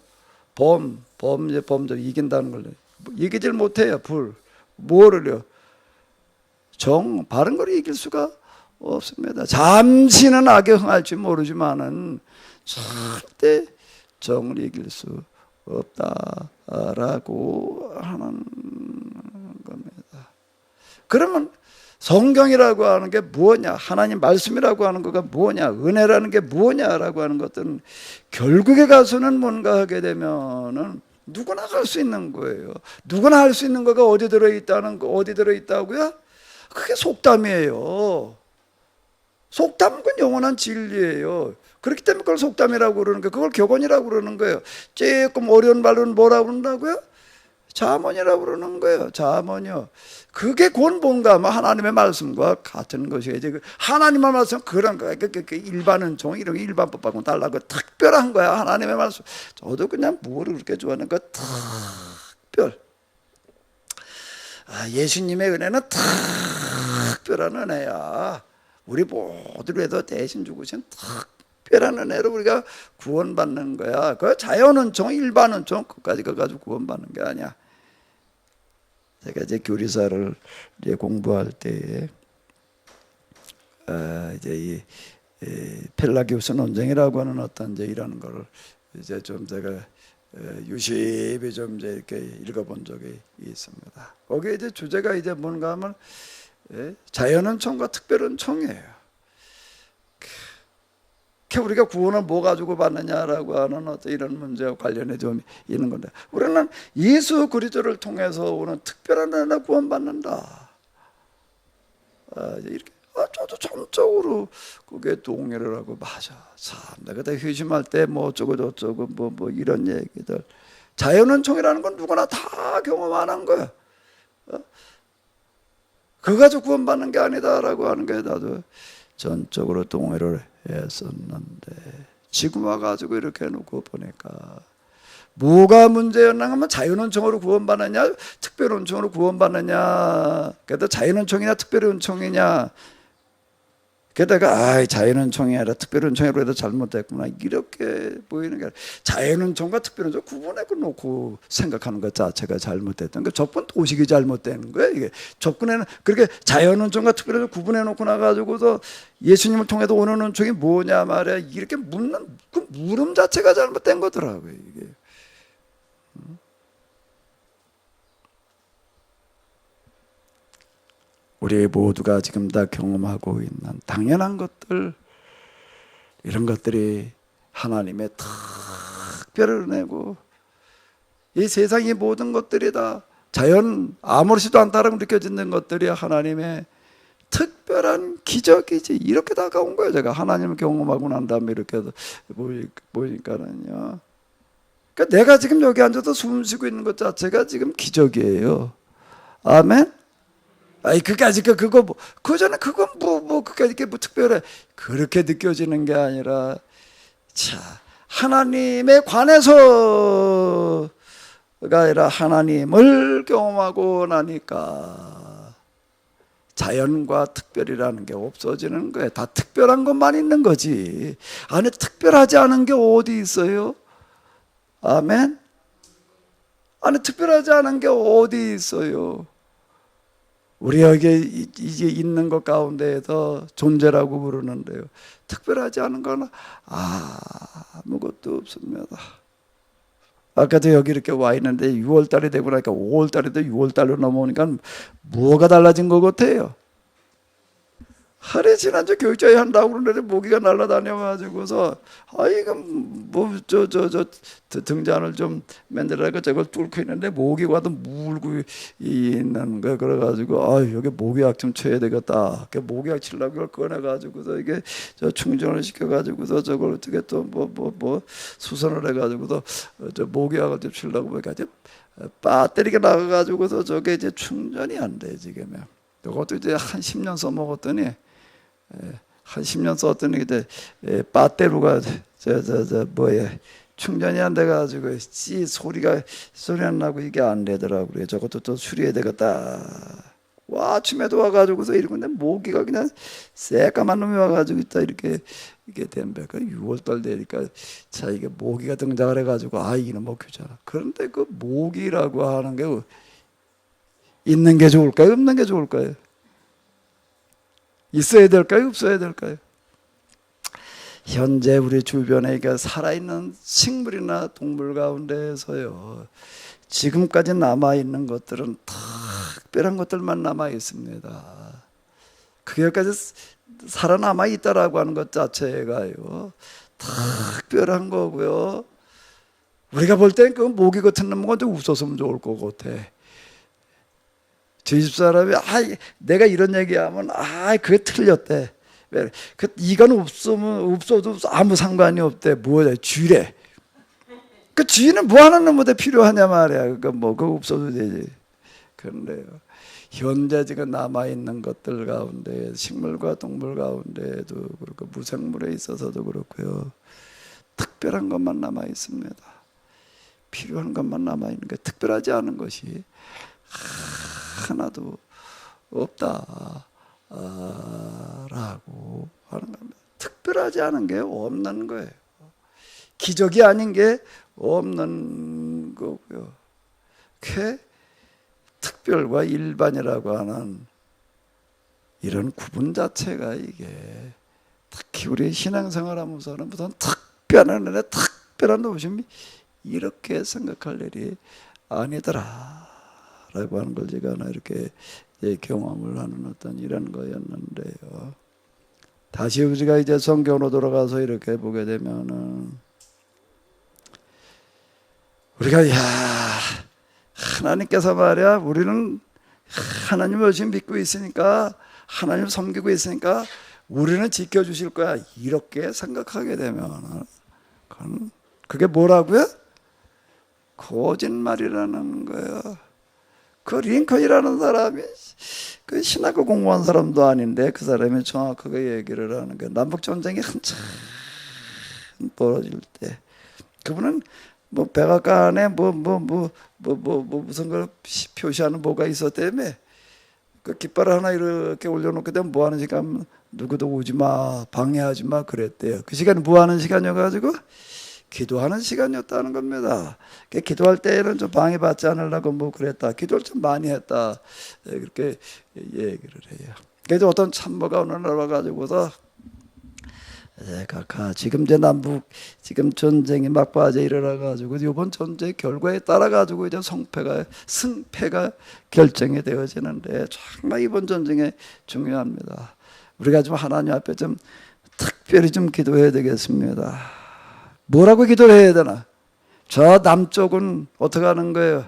범죄 이긴다는 걸 이기질 못해요. 뭐를요? 바른 걸 이길 수가 없습니다. 잠시는 악에 흥할지 모르지만은 절대 정을 이길 수 없다라고 하는 겁니다. 그러면 성경이라고 하는 게 뭐냐? 하나님 말씀이라고 하는 거가 뭐냐? 은혜라는 게 뭐냐라고 하는 것들은 결국에 가서는 뭔가 하게 되면은 누구나 갈 수 있는 거예요. 누구나 할 수 있는 거가 어디 들어있다고요? 그게 속담이에요. 속담은 영원한 진리예요. 그렇기 때문에 그걸 속담이라고 그러는 거예요. 그걸 격언이라고 그러는 거예요. 조금 어려운 말로는 뭐라고 그런다고요? 잠언이라고 그러는 거예요. 잠언이요. 그게 본본가 하나님의 말씀과 같은 것이에요. 하나님의 말씀 그런 거예요. 일반 은총 이런 게 일반 법하고는 달라고 특별한 거야. 하나님의 말씀. 저도 그냥 뭐를 그렇게 좋아하는 거 특별. 예수님의 은혜는 특별한 은혜야. 우리 모두를 위해서 대신 죽으신 특별한 은혜로 우리가 구원받는 거야. 그 자연은총, 일반은총 그까지 가지고 구원받는 게 아니야. 제가 이제 교리사를 이제 공부할 때에 이제 이 펠라기우스 논쟁이라고 하는 어떤 이제 이런 거를 이제 좀 제가 유심히 좀 이제 이렇게 읽어본 적이 있습니다. 거기에 이제 주제가 이제 뭔가 하면 자연은총과 특별은총이에요. 우리가 구원을 뭐 가지고 받느냐라고 하는 어떤 이런 문제와 관련해 좀 있는 건데, 우리는 예수 그리스도를 통해서 오는 특별한 은혜로 구원받는다. 이렇게 저도 전적으로 그게 동의를 하고 맞아. 참 내가 다 회심할 때 뭐 어쩌고 저쩌고 뭐 이런 얘기들. 자연은총이라는 건 누구나 다 경험하는 거야. 그거 가지고 구원받는 게 아니다라고 하는 게 나도 전적으로 동의를 했었는데, 지금 와가지고 이렇게 해놓고 보니까 뭐가 문제였나 하면 자연은총으로 구원받느냐 특별은총으로 구원받느냐. 그래도 자연은총이냐 특별은총이냐. 게다가 자연은총이 아니라 특별은총으로 해도 잘못됐구나 이렇게 보이는 게 아니라 자연은총과 특별은총 구분해 놓고 생각하는 것 자체가 잘못됐던 거. 접근 도식이 잘못되는 거예요. 이게 접근에는 그렇게 자연은총과 특별은총 구분해 놓고 나가지고서 예수님을 통해서 오는 은총이 뭐냐 말이야 이렇게 묻는 그 물음 자체가 잘못된 거더라고요. 이게. 우리 모두가 지금 다 경험하고 있는 당연한 것들, 이런 것들이 하나님의 특별한 은혜고, 이 세상의 모든 것들이 다 자연 아무렇지도 않다라고 느껴지는 것들이 하나님의 특별한 기적이지. 이렇게 다가온 거예요. 제가 하나님을 경험하고 난 다음에 이렇게 보니까는요. 그러니까 내가 지금 여기 앉아서 숨 쉬고 있는 것 자체가 지금 기적이에요. 아멘. 그까지 그거 그 전에 그건 그까지 특별해 그렇게 느껴지는 게 아니라, 자 하나님에 관해서가 아니라 하나님을 경험하고 나니까 자연과 특별이라는 게 없어지는 거예요. 다 특별한 것만 있는 거지 안에 특별하지 않은 게 어디 있어요? 아멘. 안에 특별하지 않은 게 어디 있어요? 우리 여기 이제 있는 것 가운데에서 존재라고 부르는데요, 특별하지 않은 건 아무것도 없습니다. 아까도 여기 이렇게 와 있는데 6월달이 되고 나니까 5월달에도 6월달로 넘어오니까 뭐가 달라진 것 같아요? 하루에 지난주 교육자회 한다고 그러는데 모기가 날아다녀가지고서 이거 저 등잔을 좀 만들어가 저걸 뚫고 있는데 모기가 와도 물고 있는 거. 그래가지고 여기 모기약 좀 쳐야 되겠다. 모기약 치려고 그걸 꺼내가지고서 이게 저 충전을 시켜가지고서 저걸 어떻게 또 뭐 수선을 해가지고서 저 모기약을 좀 치려고 보니까 이제 배터리가 나가가지고서 저게 이제 충전이 안 돼 지금. 이것도 이제 한 10년 써먹었더니. 한 10년 썼더니 그때 배터리가 충전이 안 돼가지고 소리 안 나고 이게 안 되더라고요. 저것도 또 수리해야 되겠다. 아침에도 와가지고서 이러는데 모기가 그냥 새까만 놈이 와가지고 있다 이렇게 된 거야. 6월달 되니까 자 이게 모기가 등장을 해가지고 이는 먹히잖아. 그런데 그 모기라고 하는 게 있는 게 좋을까요? 없는 게 좋을까요? 있어야 될까요? 없어야 될까요? 현재 우리 주변에 살아있는 식물이나 동물 가운데에서요, 지금까지 남아있는 것들은 특별한 것들만 남아있습니다. 그게까지 살아남아 있다라고 하는 것 자체가요, 특별한 거고요. 우리가 볼 때는 그 모기 같은 놈은 웃었으면 좋을 것 같아. 저희 집사람이 내가 이런 얘기하면 그게 틀렸대. 이건 없어도 아무 상관이 없대. 뭐야 쥐래. 그 주인은 뭐 하는 놈한테 필요하냐 말이야. 그러니까 뭐 그거 없어도 되지. 그런데요, 현재 지금 남아 있는 것들 가운데 식물과 동물 가운데도 그렇고 무생물에 있어서도 그렇고요, 특별한 것만 남아 있습니다. 필요한 것만 남아 있는 게, 특별하지 않은 것이 하나도 없다 라고 하는 겁니다. 특별하지 않은 게 없는 거예요. 기적이 아닌 게 없는 거고요. 그 특별과 일반이라고 하는 이런 구분 자체가, 이게 특히 우리 신앙생활 하면서는 무슨 특별한 은혜, 특별한 도우심이 이렇게 생각할 일이 아니더라 라고 하는 걸 제가 하나 이렇게 경험을 하는 어떤 이런 거였는데요. 다시 우리가 이제 성경으로 돌아가서 이렇게 보게 되면은, 우리가 하나님께서 말이야, 우리는 하나님을 열심히 믿고 있으니까, 하나님을 섬기고 있으니까 우리는 지켜주실 거야, 이렇게 생각하게 되면 그게 뭐라고요? 거짓말이라는 거예요. 그 링컨이라는 사람이 그 신학을 공부한 사람도 아닌데 그 사람이 정확하게 얘기를 하는 거예요. 남북전쟁이 한참 벌어질 때 그분은 뭐 백악관에 무슨 걸 표시하는 뭐가 있었다며, 그 깃발을 하나 이렇게 올려놓게 되면 뭐 하는 시간, 누구도 오지 마, 방해하지 마 그랬대요. 그 시간은 뭐 하는 시간이어가지고 기도하는 시간이었다는 겁니다. 기도할 때에는 좀 방해받지 않으려고 뭐 그랬다, 기도를 좀 많이 했다, 그렇게 얘기를 해요. 그래서 어떤 참모가 어느 날 와가지고서, 각하 지금 이제 남북 지금 전쟁이 막바지에 일어나가지고 이번 전쟁 결과에 따라 가지고 이제 승패가 결정이 되어지는데, 정말 이번 전쟁이 중요합니다. 우리가 좀 하나님 앞에 좀 특별히 좀 기도해야 되겠습니다. 뭐라고 기도를 해야 되나? 저 남쪽은 어떻게 하는 거예요?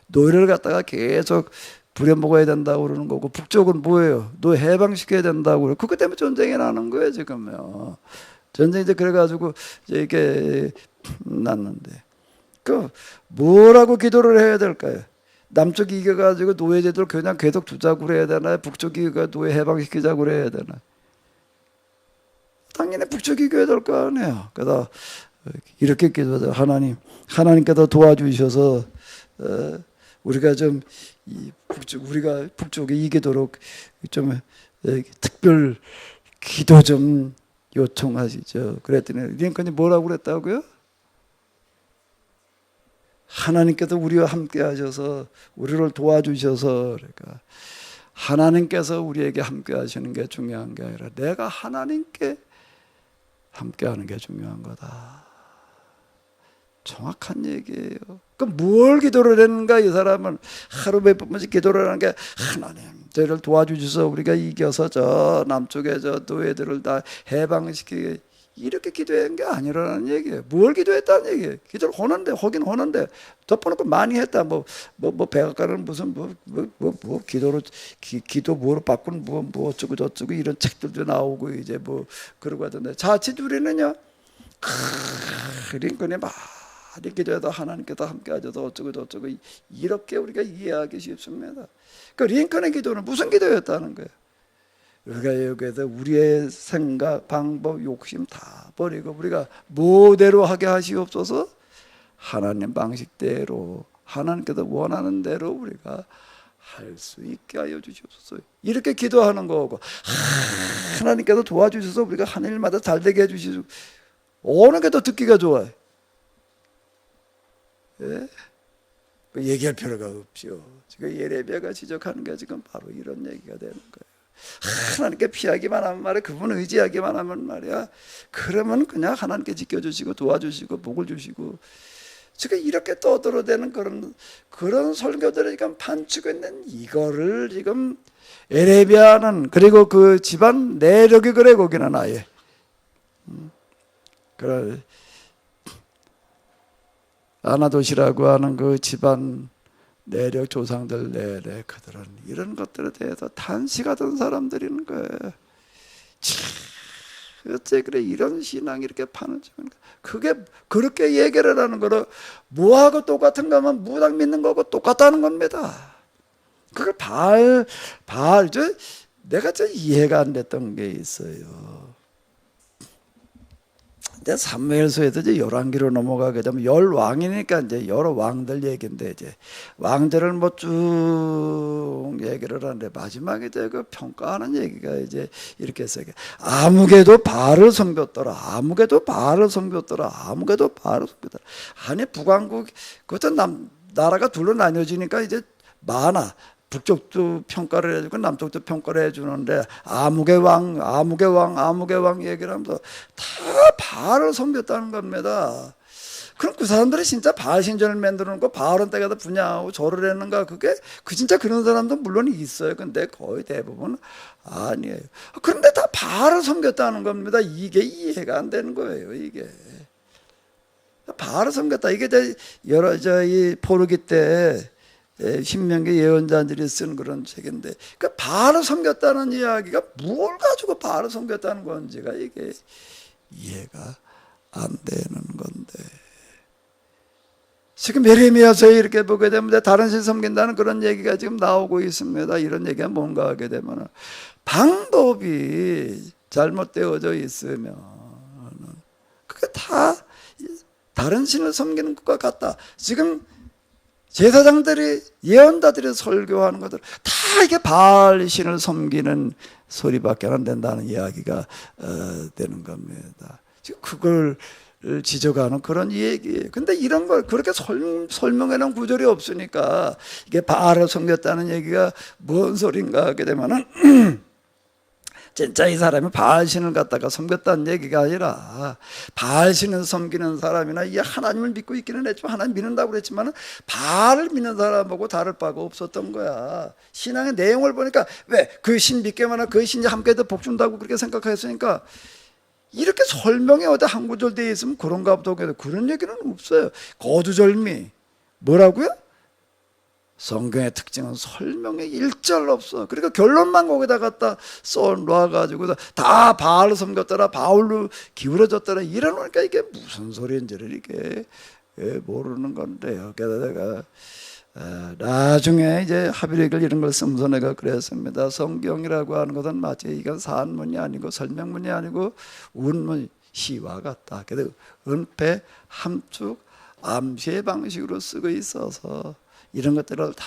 노예를 갖다가 계속 부려먹어야 된다고 그러는 거고, 북쪽은 뭐예요? 너 해방시켜야 된다고 그래요. 그것 때문에 전쟁이 나는 거예요, 지금요. 전쟁이 이제 그래가지고 이제 이게 났는데, 그 뭐라고 기도를 해야 될까요? 남쪽이 이겨가지고 노예제도를 그냥 계속 두자고 그래야 되나요? 북쪽이 이겨 노예 해방시키자고 그래야 되나요? 당연히 북쪽이 이겨야 될 거 아니에요. 그래서 이렇게 기도하자. 하나님께서 도와주셔서 우리가 좀 우리가 북쪽에 이기도록 좀 특별 기도 좀 요청하시죠. 그랬더니 링컨이 뭐라고 그랬다고요? 하나님께서 우리와 함께 하셔서 우리를 도와주셔서, 그러니까 하나님께서 우리에게 함께 하시는 게 중요한 게 아니라 내가 하나님께 함께 하는 게 중요한 거다. 정확한 얘기예요. 그럼 뭘 기도를 했는가? 이 사람은 하루 몇 번씩 기도를 하는 게, 하나님 저희를 도와주셔서 우리가 이겨서 저 남쪽에 저 노예들을 다 해방시키게, 이렇게 기도한 게 아니라는 얘기예요. 뭘 기도했다는 얘기예요. 기도를 하긴 하는데 덮어놓고 많이 했다. 백악관은 무슨 기도로 기도 뭐로 바꾸는 뭐 어쩌고 저쩌고 이런 책들도 나오고 이제 뭐 그러고 하던데, 자칫 우리는요, 링컨이 많이 기도해도 하나님께서 함께 하셔서 어쩌고 저쩌고 이렇게 우리가 이해하기 쉽습니다. 그 링컨의 기도는 무슨 기도였다는 거예요? 우리가 여기에서 우리의 생각, 방법, 욕심 다 버리고 우리가 뭐대로 하게 하시옵소서, 하나님 방식대로, 하나님께서 원하는 대로 우리가 할 수 있게 하여 주시옵소서, 이렇게 기도하는 거고, 하나님께서 도와주셔서 우리가 하는 일마다 잘 되게 해주시고, 어느 게 더 듣기가 좋아요? 예? 얘기할 필요가 없죠. 지금 예레미야가 지적하는 게 지금 바로 이런 얘기가 되는 거예요. 하나님께 피하기만 하면 말이야, 그분 의지하기만 하면 말이야, 그러면 그냥 하나님께 지켜주시고 도와주시고 복을 주시고, 지금 이렇게 떠들어대는 그런 설교들을 지금 판치고 있는 이거를 지금 에레미야는, 그리고 그 집안 내력이 그래, 거기는 아예 그래, 아나도시라고 하는 그 집안 내력, 조상들 내력, 그들은 이런 것들에 대해서 단식하던 사람들인 거예요. 어째 그래 이런 신앙이 이렇게 파는지. 그게 그렇게 얘기를 하는 거로 뭐하고 똑같은가 하면 무당 믿는 거하고 똑같다는 겁니다. 그걸 내가 이해가 안 됐던 게 있어요. 이제 사무엘서에서 이제 열왕기로 넘어가게 되면 열 왕이니까 이제 여러 왕들 얘기인데 이제 왕들을 뭐 쭉 얘기를 하는데 마지막에 이제 그 평가하는 얘기가 이제 이렇게 해서 아무개도 바알을 섬겼더라. 아무개도 바알을 섬겼더라. 아무개도 바알을 섬겼더라. 아니 북왕국 그것도 나라가 둘로 나뉘어지니까 이제 많아. 북쪽도 평가를 해주고 남쪽도 평가를 해주는데 아무개 왕 얘기를 하면서 다 바알을 섬겼다는 겁니다. 그럼 그 사람들이 진짜 바알 신전을 만들어 놓고 바알은 때가다 분양하고 절을 했는가? 진짜 그런 사람도 물론 있어요. 근데 거의 대부분 아니에요. 그런데 다 바알을 섬겼다는 겁니다. 이게 이해가 안 되는 거예요. 이게 바알을 섬겼다. 이게 이 포르기 때 신명기 예언자들이 쓴 그런 책인데, 그러니까 바알을 섬겼다는 이야기가 뭘 가지고 바알을 섬겼다는 건지가 이게 이해가 안 되는 건데. 지금 예레미야서에 이렇게 보게 되면 다른 신 섬긴다는 그런 얘기가 지금 나오고 있습니다. 이런 얘기가 뭔가 하게 되면 방법이 잘못되어져 있으면 그게 다 다른 신을 섬기는 것과 같다. 지금 제사장들이 예언자들이 설교하는 것들 다 이게 바알 신을 섬기는 소리밖에 안 된다는 이야기가 되는 겁니다. 지금 그걸 지적하는 그런 얘기예요. 근데 이런 걸 그렇게 설명해 놓은 구절이 없으니까 이게 바알을 섬겼다는 얘기가 뭔 소린가 하게 되면은 진짜 이 사람이 바알신을 갖다가 섬겼다는 얘기가 아니라 바알신을 섬기는 사람이나 이 하나님을 믿고 있기는 했지만 하나님 믿는다고 그랬지만 바알을 믿는 사람하고 다를 바가 없었던 거야. 신앙의 내용을 보니까 왜 그 신 믿게만 하고 그 신이 함께해도 복 준다고 그렇게 생각했으니까 이렇게 설명이 어디 한 구절 되어 있으면 그런가 보다. 그런 얘기는 없어요. 거두절미 뭐라고요? 성경의 특징은 설명에 일절 없어. 그러니까 결론만 거기다 갖다 써놔가지고 다 바알을 섬겼더라, 바울로 기울어졌더라 이러니까 이게 무슨 소리인지를 이게 모르는 건데요. 그래서 내가 나중에 이제 합의력을 이런 걸 쓰면서 내가 그랬습니다. 성경이라고 하는 것은 마치 이건 산문이 아니고 설명문이 아니고 운문 시와 같다. 그래서 은폐, 함축, 암시의 방식으로 쓰고 있어서 이런 것들을 다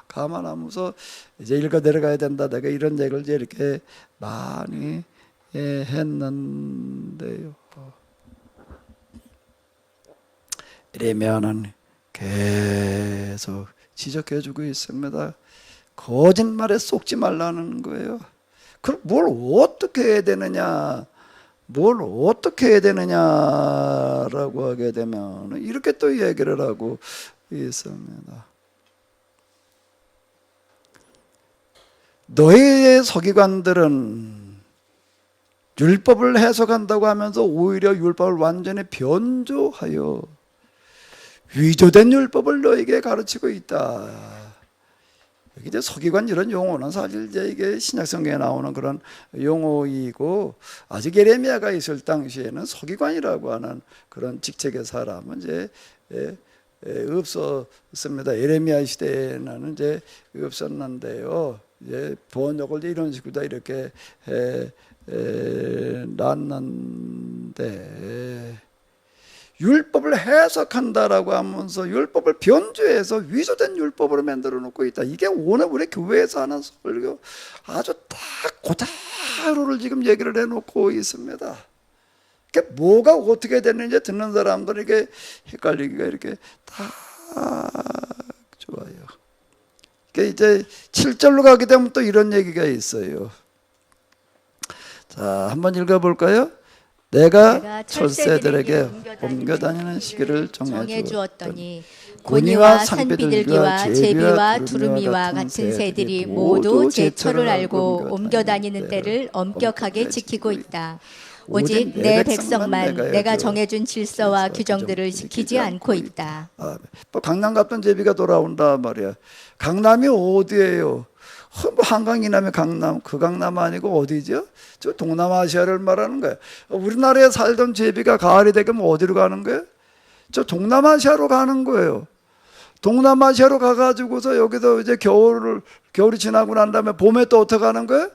감안하면서 이제 읽어 내려가야 된다. 내가 이런 얘기를 이제 이렇게 많이 했는데요. 이러면은 계속 지적해주고 있습니다. 거짓말에 속지 말라는 거예요. 그럼 뭘 어떻게 해야 되느냐? 뭘 어떻게 해야 되느냐라고 하게 되면 이렇게 또 얘기를 하고 있습니다. 너희의 서기관들은 율법을 해석한다고 하면서 오히려 율법을 완전히 변조하여 위조된 율법을 너에게 가르치고 있다. 여기 이제 서기관 이런 용어는 사실 이제 이게 신약성경에 나오는 그런 용어이고 아직 예레미야가 있을 당시에는 서기관이라고 하는 그런 직책의 사람은 이제 없었습니다. 예레미야 시대에는 이제 없었는데요. 이제 번역을 이런 식으로 다 이렇게 놨는데 율법을 해석한다라고 하면서 율법을 변조해서 위조된 율법으로 만들어 놓고 있다. 이게 오늘 우리 교회에서 하는 설교 아주 딱 그대로를 지금 얘기를 해놓고 있습니다. 이게 뭐가 어떻게 됐는지 듣는 사람들에게 헷갈리기가 이렇게 딱 좋아요. 이게 이제 7절로 가게 되면 또 이런 얘기가 있어요. 자, 한번 읽어볼까요? 내가 철새들에게 옮겨다니는 시기를 정해주었더니 고니와 산비둘기와 제비와 두루미와 같은 새들이 모두 제철을 알고 옮겨다니는 때를 엄격하게 지키고 있다. 오직 내 백성만 내가 정해준 질서와 규정들을 지키지 않고 있다. 강남 갔던 제비가 돌아온다 말이야. 강남이 어디예요? 뭐 한강 이남의 강남, 그 강남 아니고 어디죠? 저 동남아시아를 말하는 거예요. 우리나라에 살던 제비가 가을이 되면 어디로 가는 거예요? 저 동남아시아로 가는 거예요. 동남아시아로 가가지고서 여기서 이제 겨울이 지나고 난 다음에 봄에 또 어떻게 가는 거예요?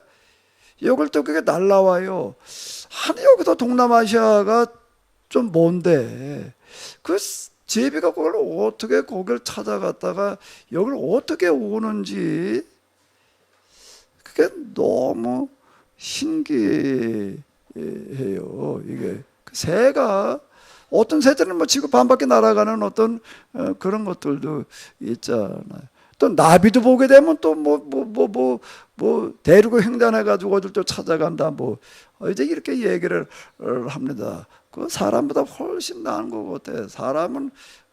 여길 또 그게 날라와요. 아니, 여기서 동남아시아가 좀 먼데, 그 제비가 그걸 어떻게 거길 찾아갔다가 여기를 어떻게 오는지, 그게 너무 신기해요. 이게 새가, 어떤 새들은 뭐 지구 반바퀴 날아가는 어떤 그런 것들도 있잖아요. 또 나비도 보게 되면 또 데리고 횡단해가지고 어딜 또 찾아간다. 이제 이렇게 얘기를 합니다. 그 사람보다 훨씬 나은 것 같아. 사람은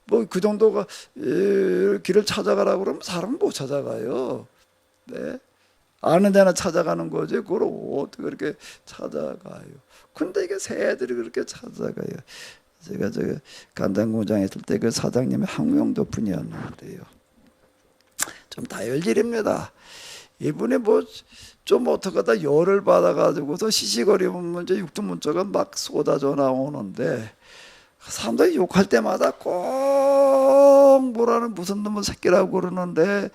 뭐 그 정도가 길을 찾아가라고 그러면 사람은 못 찾아가요. 네. 아는 데나 찾아가는 거지. 그걸 어떻게 그렇게 찾아가요? 근데 이게 새들이 그렇게 찾아가요. 제가 저 간장공장에 있을 때 그 사장님이 항명도 분이었는데요. 좀 다혈질입니다. 이분이 뭐 좀 어떡하다 열을 받아가지고서 시시거리면 이제 육두문자가 막 쏟아져 나오는데 사람들이 욕할 때마다 꼭 뭐라는 무슨 놈의 새끼라고 그러는데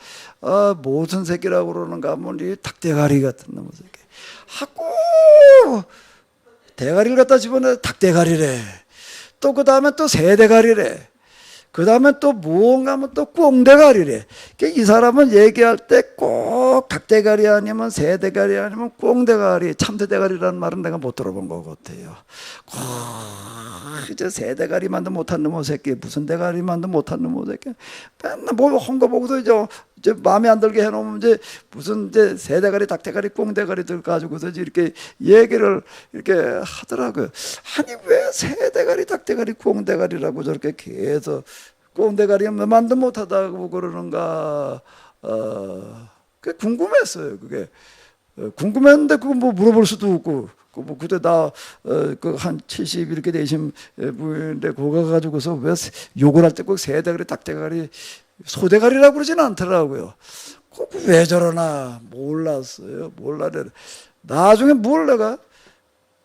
무슨 새끼라고 그러는가 하면 이 닭대가리 같은 놈의 새끼. 꼭 대가리를 갖다 집어넣어 닭대가리래. 또 그 다음에 또 새대가리래. 그 다음에 또 무언가 하면 또 꽁대가리래. 이 사람은 얘기할 때 꼭 닭대가리 아니면 새대가리 아니면 꽁대가리, 참새대가리라는 말은 내가 못 들어본 것 같아요. 이제 새대가리만도 못한 놈의 새끼, 무슨 대가리만도 못한 놈의 새끼. 맨날 뭐 한 거 보고도 이제 마음에 안 들게 해놓으면 이제 무슨 이제 새대가리, 닭대가리, 꽁대가리들 가지고서 이렇게 얘기를 이렇게 하더라고요. 아니 왜 새대가리, 닭대가리, 꽁대가리라고 저렇게 계속 꽁대가리만도 못하다고 그러는가? 그게 궁금했어요. 그게 궁금했는데 그거 뭐 물어볼 수도 없고. 뭐 그때 한 70 이렇게 되신 분인데 그거 가지고서 왜 욕을 할 때 꼭 새대가리, 닭대가리, 소대가리라고 그러지는 않더라고요. 왜 저러나 몰랐어요. 몰라래. 나중에 뭘 내가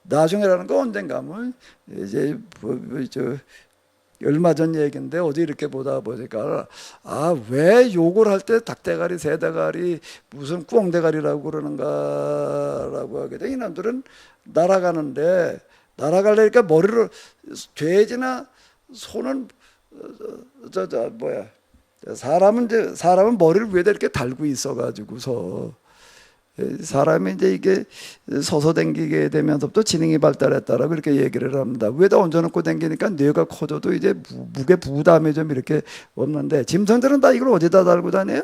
나중에라는 거 언젠가 뭐 이제 얼마 전 얘기인데 어디 이렇게 보니까 왜 욕을 할 때 닭대가리, 새대가리, 무슨 꽁대가리라고 그러는가라고 하게 돼. 이놈들은 날아가는데 날아가려니까 머리를 돼지나 소는 사람은 머리를 위에다 이렇게 달고 있어가지고서 사람이 이제 이게 서서 댕기게 되면서부터 지능이 발달했다라고 그렇게 얘기를 합니다. 위에다 얹어놓고 댕기니까 뇌가 커져도 이제 무게 부담이 좀 이렇게 없는데 짐승들은 다 이걸 어디다 달고 다녀요?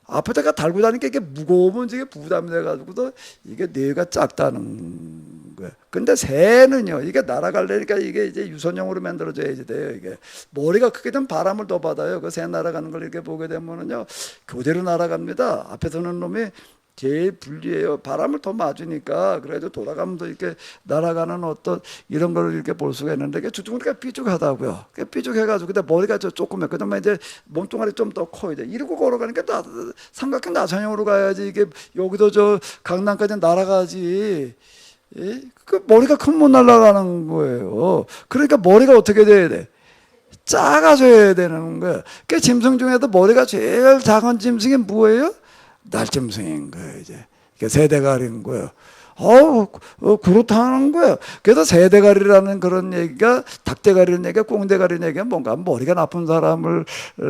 앞에다가 달고 다니니까 이게 무거우면 이게 부담이 돼가지고도 이게 뇌가 작다는 거예요. 근데 새는요, 이게 날아가려니까 이게 이제 유선형으로 만들어져야지 돼요. 이게 머리가 크게 되면 바람을 더 받아요. 그 새 날아가는 걸 이렇게 보게 되면은요, 그대로 날아갑니다. 앞에 서는 놈이 제일 불리해요. 바람을 더 맞으니까 그래도 돌아가면서 이렇게 날아가는 어떤 이런 걸 이렇게 볼 수가 있는데 이게 주둥이가 삐죽하다고요. 삐죽해가지고 근데 머리가 조그매. 그다음에 이제 몸뚱아리 좀 더 커야 돼. 이러고 걸어가니까 삼각형 나선형으로 가야지 이게 여기도 저 강남까지 날아가지. 그 머리가 크면 못 날아가는 거예요. 그러니까 머리가 어떻게 돼야 돼? 작아져야 되는 거예요. 그 짐승 중에도 머리가 제일 작은 짐승이 뭐예요? 날짐승인 거예요. 이제 새대가리인 거예요. 그렇다는 거예요. 그래서 새대가리라는 그런 얘기가 닭대가리는 얘기가 꽁대가리는 얘기가 뭔가 머리가 나쁜 사람을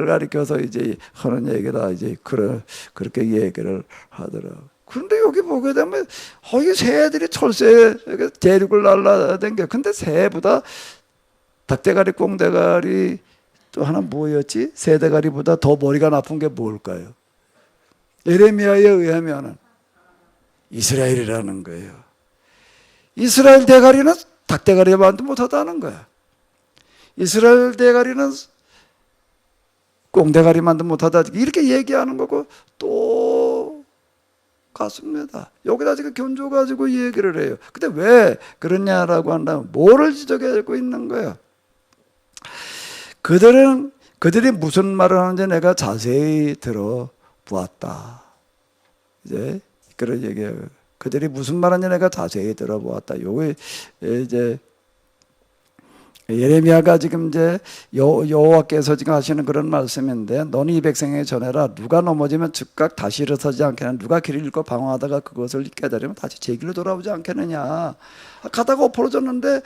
가리켜서 이제 하는 얘기다. 이제 그렇게 얘기를 하더라고요. 그런데 여기 보게 되면 이 새들이 철새 대륙을 날아다녀. 근데 새보다 닭대가리, 꽁대가리 또 하나 뭐였지? 새대가리보다 더 머리가 나쁜 게 뭘까요? 예레미야에 의하면 이스라엘이라는 거예요. 이스라엘 대가리는 닭대가리만도 못하다는 거야. 이스라엘 대가리는 꽁대가리만도 못하다 이렇게 얘기하는 거고 또 같습니다. 여기다 지금 견조 가지고 얘기를 해요. 근데 왜 그러냐라고 한다면 뭐를 지적하고 있는 거야? 그들이 무슨 말을 하는지 내가 자세히 들어보았다. 이제 그런 얘기예요. 그들이 무슨 말하는지 내가 자세히 들어보았다. 요게 이제 예레미야가 지금 이제 여호와께서 지금 하시는 그런 말씀인데, 너는 이 백성에게 전해라. 누가 넘어지면 즉각 다시 일어서지 않겠느냐. 누가 길을 잃고 방황하다가 그것을 깨달으면 다시 제 길로 돌아오지 않겠느냐. 가다가 엎어졌는데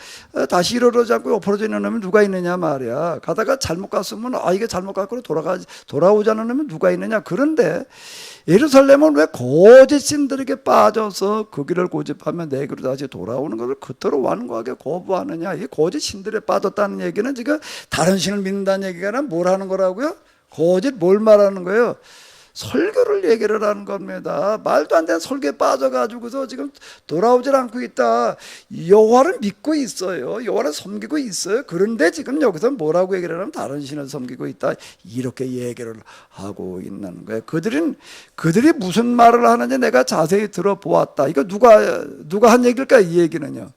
다시 일어나지 않고 엎어져 있는 놈이 누가 있느냐 말이야. 가다가 잘못 갔으면 이게 잘못 갔고 돌아오지 않는 놈이 누가 있느냐. 그런데 예루살렘은 왜 거짓 신들에게 빠져서 그 길을 고집하며 내 길로 다시 돌아오는 것을 그토록 완고하게 거부하느냐. 이 거짓 신들에 빠졌다는 얘기는 지금 다른 신을 믿는다는 얘기가 아니라 뭘 하는 거라고요? 거짓 뭘 말하는 거예요? 설교를 얘기를 하는 겁니다. 말도 안 되는 설교에 빠져가지고서 지금 돌아오질 않고 있다. 여호와를 믿고 있어요. 여호와를 섬기고 있어요. 그런데 지금 여기서 뭐라고 얘기를 하면 다른 신을 섬기고 있다. 이렇게 얘기를 하고 있는 거예요. 그들이 무슨 말을 하는지 내가 자세히 들어보았다. 이거 누가 한 얘기일까? 이 얘기는요.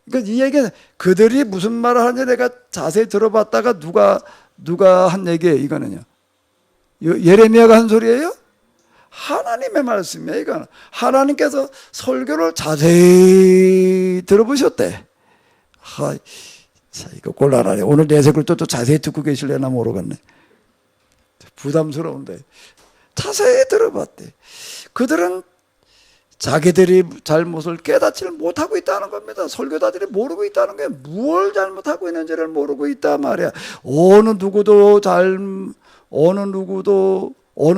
그러니까 이 얘기는 그들이 무슨 말을 하는지 내가 자세히 들어봤다가 누가 한 얘기예요. 이거는요. 예레미야가 한 소리예요? 하나님의 말씀이에요. 이거는 하나님께서 설교를 자세히 들어보셨대. 자, 이거 곤란하네. 오늘 내색을 또 자세히 듣고 계실려나 모르겠네. 부담스러운데 자세히 들어봤대. 그들은 자기들이 잘못을 깨닫지를 못하고 있다는 겁니다. 설교자들이 모르고 있다는 게 뭘 잘못하고 있는지를 모르고 있단 말이야. 어느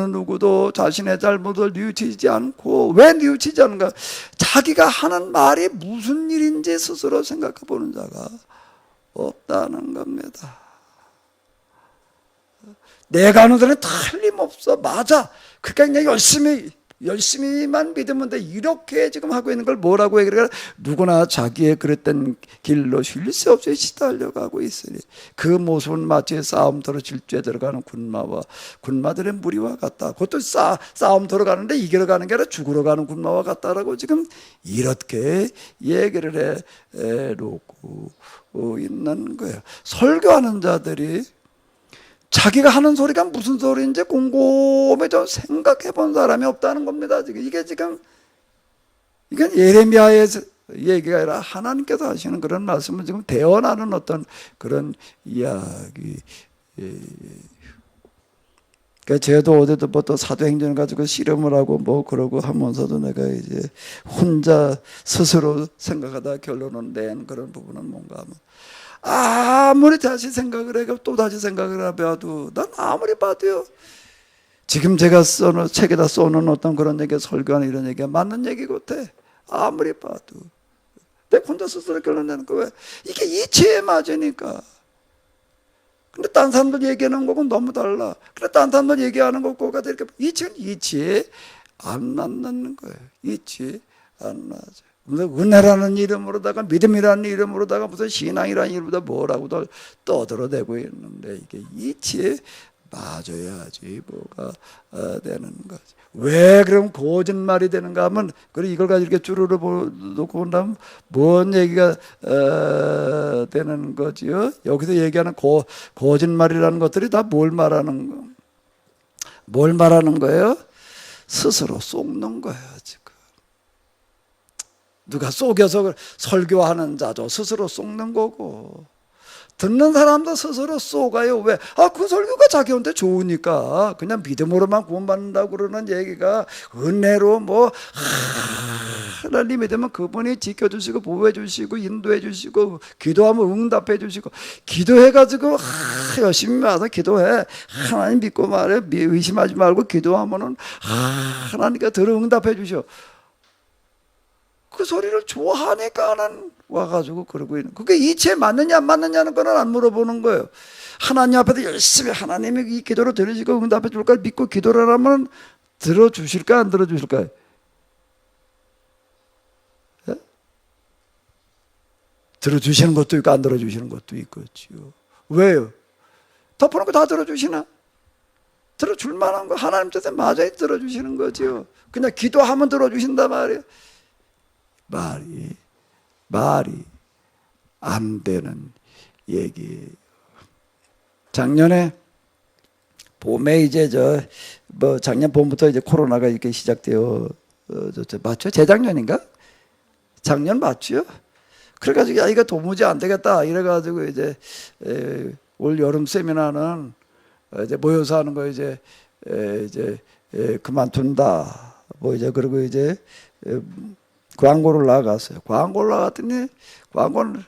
누구도 자신의 잘못을 뉘우치지 않고, 왜 뉘우치지 않는가? 자기가 하는 말이 무슨 일인지 스스로 생각해 보는 자가 없다는 겁니다. 내가 하는 데는 틀림없어. 맞아. 그러니까 그냥 열심히만 믿으면 돼. 이렇게 지금 하고 있는 걸 뭐라고 얘기를 해요? 누구나 자기의 그랬던 길로 쉴 새 없이 시달려가고 있으니 그 모습은 마치 싸움터로 질주에 들어가는 군마들의 무리와 같다. 그것도 싸움터로 가는데 이기러 가는 게 아니라 죽으러 가는 군마와 같다라고 지금 이렇게 얘기를 해놓고 있는 거예요. 설교하는 자들이 자기가 하는 소리가 무슨 소리인지 곰곰이 좀 생각해 본 사람이 없다는 겁니다. 이건 예레미야의 얘기가 아니라 하나님께서 하시는 그런 말씀을 지금 대언하는 어떤 그런 이야기. 그러니까 저도 어제부터 사도행전 가지고 실험을 하고 뭐 그러고 하면서도 내가 이제 혼자 스스로 생각하다 결론을 낸 그런 부분은 뭔가 하면, 아무리 다시 생각을 해도 또 다시 생각을 해봐도 난 아무리 봐도요, 지금 제가 책에다 써놓은 어떤 그런 얘기, 설교하는 이런 얘기가 맞는 얘기 같아. 아무리 봐도 내가 혼자 스스로 결론 내는 거. 왜? 이게 이치에 맞으니까. 근데 딴 사람들 얘기하는 거하고 너무 달라. 근데 딴 사람들 얘기하는 거하고 이렇게 이치에 안 맞는 거예요. 이치에 안 맞아. 은혜라는 이름으로다가 믿음이라는 이름으로다가 무슨 신앙이라는 이름으로다가 뭐라고도 떠들어대고 있는데 이게 이치에 맞아야지 뭐가 되는 거지. 왜 그럼 거짓말이 되는가 하면, 그리고 이걸 가지고 이렇게 쭈르르 놓고 본다면 뭔 얘기가 되는 거지요? 여기서 얘기하는 거짓말이라는 것들이 다 뭘 말하는 거예요? 스스로 속는 거예요, 지금. 누가 속여서 설교하는 자도 스스로 속는 거고, 듣는 사람도 스스로 속아요. 왜? 그 설교가 자기한테 좋으니까 그냥 믿음으로만 구원받는다고 그러는 얘기가, 은혜로 하나님이 되면 그분이 지켜주시고 보호해주시고 인도해주시고 기도하면 응답해주시고, 기도해가지고 열심히 와서 기도해, 하나님 믿고 말해, 의심하지 말고 기도하면은 하나님께 들어 응답해주셔. 그 소리를 좋아하니까는 와가지고 그러고 있는. 그게 이치에 맞느냐 안 맞느냐는 거는 안 물어보는 거예요. 하나님 앞에서 열심히 하나님이 이 기도를 들으시고 응답해 줄까 믿고 기도를 하면 들어주실까 안 들어주실까요? 예? 들어주시는 것도 있고 안 들어주시는 것도 있겠지요. 왜요? 덮어놓은 거 다 들어주시나? 들어줄 만한 거 하나님 뜻에 맞아야 들어주시는 거지요. 그냥 기도하면 들어주신단 말이에요. 말이 안 되는 얘기예요. 작년에 봄에 이제 작년 봄부터 이제 코로나가 이렇게 시작되어 맞죠? 재작년인가? 작년 맞죠? 그래가지고 야 이거 도무지 안 되겠다 이래가지고 이제 올 여름 세미나는 이제 모여서 하는 거 이제 그만둔다. 뭐 이제 그리고 이제 광고를 나갔어요. 광고를 나갔더니 광고를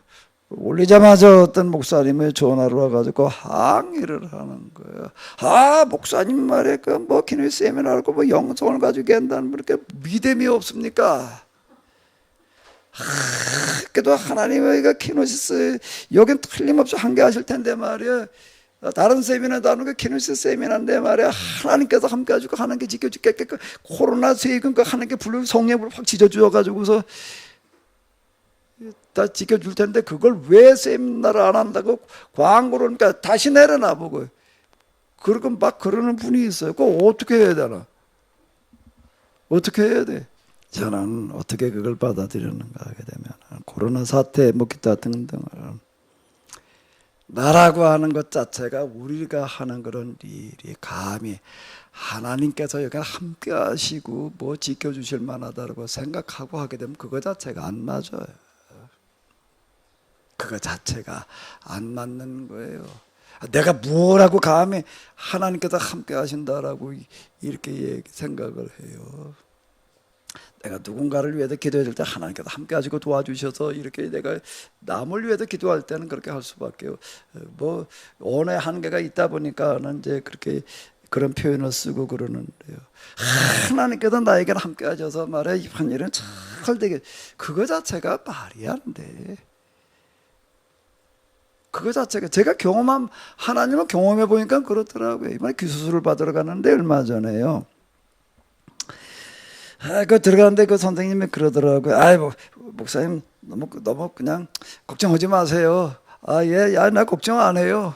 올리자마자 어떤 목사님의 전화로 와가지고 항의를 하는 거예요. 아 목사님 말에 그 뭐 기능 세미나하고 뭐 영성을 가지고 한다는 그렇게 믿음이 없습니까? 그래도 하나님의 키노시스 여긴 틀림없이 함께하실 텐데 말이야. 다른 세미나도 하는 게 키노시스 세미나인데 말이야. 하나님께서 함께해주고 하나님께 지켜줄게. 그 코로나 세금 그 하나님께 불러 성령을 확 지져주어가지고서 다 지켜줄 텐데 그걸 왜 세미나를 안 한다고 광고를 그러니까 다시 내려놔 보고 그러고 막 그러는 분이 있어요. 그거 어떻게 해야 되나? 어떻게 해야 돼? 저는 어떻게 그걸 받아들였는가 하게 되면 코로나 사태 뭐 기타 등등을 나라고 하는 것 자체가 우리가 하는 그런 일이 감히 하나님께서 여기 함께 하시고 뭐 지켜주실 만하다고 생각하고 하게 되면 그거 자체가 안 맞아요. 그거 자체가 안 맞는 거예요. 내가 뭐라고 감히 하나님께서 함께 하신다라고 이렇게 생각을 해요. 내가 누군가를 위해서 기도할 때 하나님께서 함께 하시고 도와주셔서 이렇게 내가 남을 위해서 기도할 때는 그렇게 할 수밖에 뭐 언어의 한계가 있다 보니까는 이제 그렇게 그런 표현을 쓰고 그러는데요. 하나님께서 나에게 함께 하셔서 말해 이번 일은 잘 되게 그거 자체가 말이 안 돼. 그거 자체가 제가 경험한 하나님을 경험해 보니까 그렇더라고요. 이번에 귀수술을 받으러 갔는데 얼마 전에요. 그 들어갔는데 그 선생님이 그러더라고요. 아이고 목사님 너무 그냥 걱정하지 마세요. 아 예, 야 나 걱정 안 해요.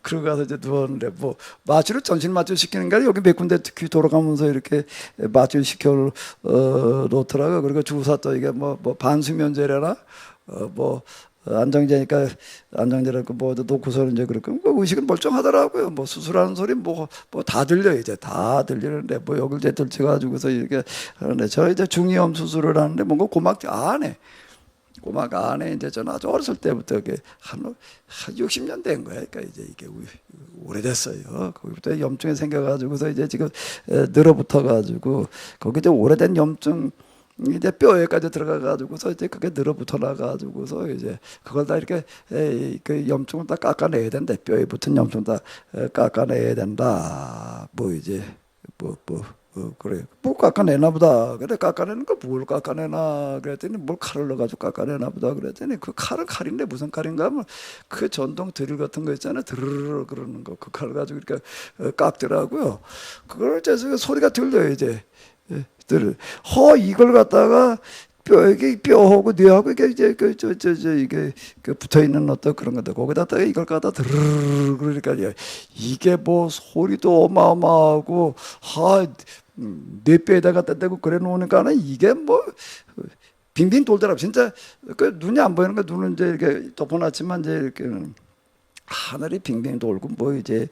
그러고 가서 이제 누웠는데 뭐 마취를 전신 마취 시키는 게 여기 몇 군데 특히 돌아가면서 이렇게 마취 시켜 놓더라고요. 그리고 주사 또 이게 뭐 반수면제래나 뭐 안정제니까 안정제라고 뭐 놓고서 이제 그렇고 뭐 의식은 멀쩡하더라고요. 뭐 수술하는 소리 뭐 다 들려 이제 다 들리는데 뭐 여길 이제 들쳐가지고서 이렇게 하는데 저 이제 중이염 수술을 하는데 뭔가 고막 안에 이제 저는 아주 어렸을 때부터 이게 한 60년 된 거예요. 그러니까 이제 이게 오래됐어요. 거기부터 염증이 생겨가지고서 이제 지금 늘어붙어가지고 거기 이제 오래된 염증 이제 뼈에까지 들어가가지고서 이제 그게 늘어붙어 나가지고서 이제 그걸 다 이렇게 그 염증을 다 깎아내야 된다. 뼈에 붙은 염증 다 깎아내야 된다. 뭐 이제 그래 뭐 깎아내나 보다. 그래 깎아내는 거 뭘 깎아내나 그랬더니 뭘 칼을 넣어가지고 깎아내나 보다 그랬더니 그 칼은 칼인데 무슨 칼인가 하면 그 전동 드릴 같은 거 있잖아요. 드르르 그러는 거 그 칼을 가지고 이렇게 깎더라고요. 그걸 이제 소리가 들려요 이제. 이걸 갖다가 뼈하고 뇌하고 이게 이제 이게 붙어 있는 어떤 그런 건데 거기다가 이걸 갖다 드르르 그러니까 이게 뭐 소리도 어마어마하고 뇌뼈에다 갖다 대고 그래 놓으니까는 이게 뭐 빙빙 돌더라고 진짜 그 눈이 안 보이는 거 눈은 이제 이렇게 덮어놨지만 이제 이렇게 하늘이 빙빙 돌고 뭐 이제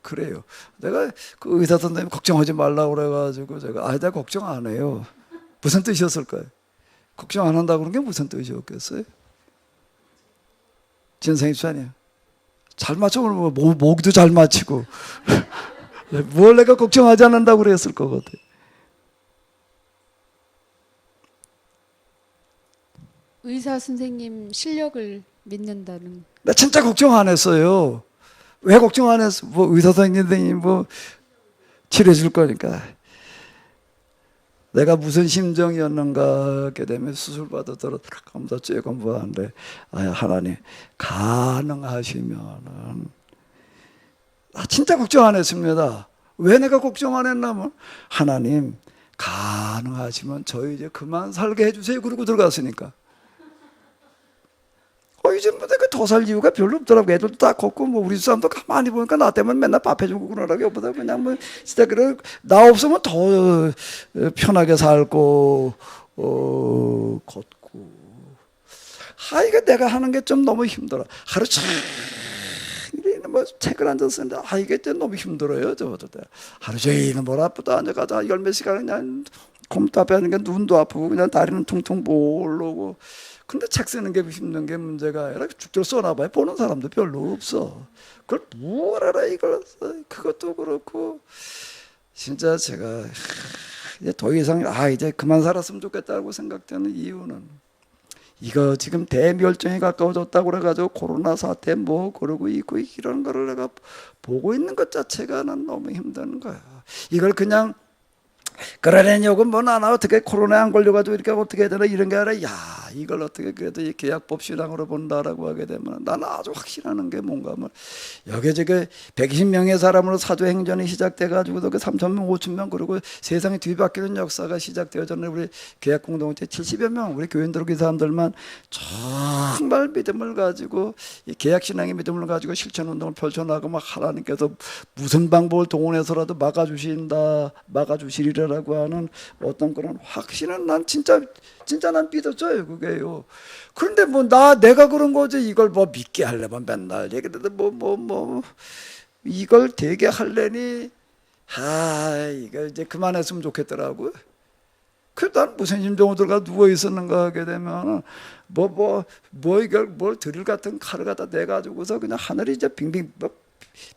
그래요. 내가 그 의사 선생님 걱정하지 말라고 그래가지고 제가 내가 걱정 안 해요. 무슨 뜻이었을까요? 걱정 안 한다고 그런 게 무슨 뜻이었겠어요? 진생이 수아니야. 잘 맞춰 그러면 목도 잘 맞히고 뭘 내가 걱정하지 않는다고 그랬을 것 같아. 의사 선생님 실력을 믿는다는. 나 진짜 걱정 안 했어요. 왜 걱정 안 했어? 뭐 의사 선생님이 뭐 치료해 줄 거니까. 내가 무슨 심정이었는가 하게 되면 수술 받아들어 검사 쬐고 뭐 하는데 하나님 가능하시면은 진짜 걱정 안 했습니다. 왜 내가 걱정 안 했냐면 하나님 가능하시면 저희 이제 그만 살게 해주세요. 그러고 들어갔으니까. 이제 뭐 내가 더 살 이유가 별로 없더라고. 애들도 다 컸고 뭐 우리 사람도 가만히 보니까 나 때문에 맨날 밥 해주고 그러라고 여보다 그냥 뭐 진짜 그래 나 없으면 더 편하게 살고 걷고 이거 내가 하는 게 좀 너무 힘들어. 하루 종일 뭐 책을 앉아서 쓰는데 이게 진짜 너무 힘들어요. 저도 하루 종일 뭘 아프다 앉아가다 열몇 시간 그냥 컴퓨터 앞에 하는 게 눈도 아프고 그냥 다리는 퉁퉁 부르고. 근데 책 쓰는 게 힘든 게 문제가 아니라 죽도록 써놔봐야 보는 사람도 별로 없어. 그걸 뭘 알아 이걸. 그것도 그렇고 진짜 제가 이제 더 이상 이제 그만 살았으면 좋겠다고 생각되는 이유는 이거 지금 대멸종에 가까워졌다고 그래가지고 코로나 사태 뭐 그러고 있고 이런 거를 내가 보고 있는 것 자체가 난 너무 힘든 거야. 이걸 그냥 그러려냐고 뭐 나나 어떻게 코로나에 안 걸려가지고 이렇게 어떻게 해야 되나 이런 게 아니라 이걸 어떻게 그래도 이 계약법 신앙으로 본다라고 하게 되면 나는 아주 확신하는 게 뭔가 하면 여기저기 120명의 사람으로 사도행전이 시작돼가지고도 그 3,000명 5,000명 그리고 세상이 뒤바뀌는 역사가 시작되어졌네. 우리 계약 공동체 70여 명 우리 교인들 그 사람들만 정말 믿음을 가지고 이 계약 신앙의 믿음을 가지고 실천 운동을 펼쳐나가고 막 하나님께서 무슨 방법을 동원해서라도 막아주시리라고 하는 어떤 그런 확신은 난 진짜 난 믿었어요. 그게요. 그런데 뭐 내가 그런 거지 이걸 뭐 믿게 하려면 맨날 얘기해도 뭐 이걸 되게 할래니 이거 이제 그만했으면 좋겠더라고요. 그래서 난 무슨 심정으로가 누워 있었는가 하게 되면 이걸 뭘 드릴 같은 칼을 갖다 내가지고서 그냥 하늘이 이제 빙빙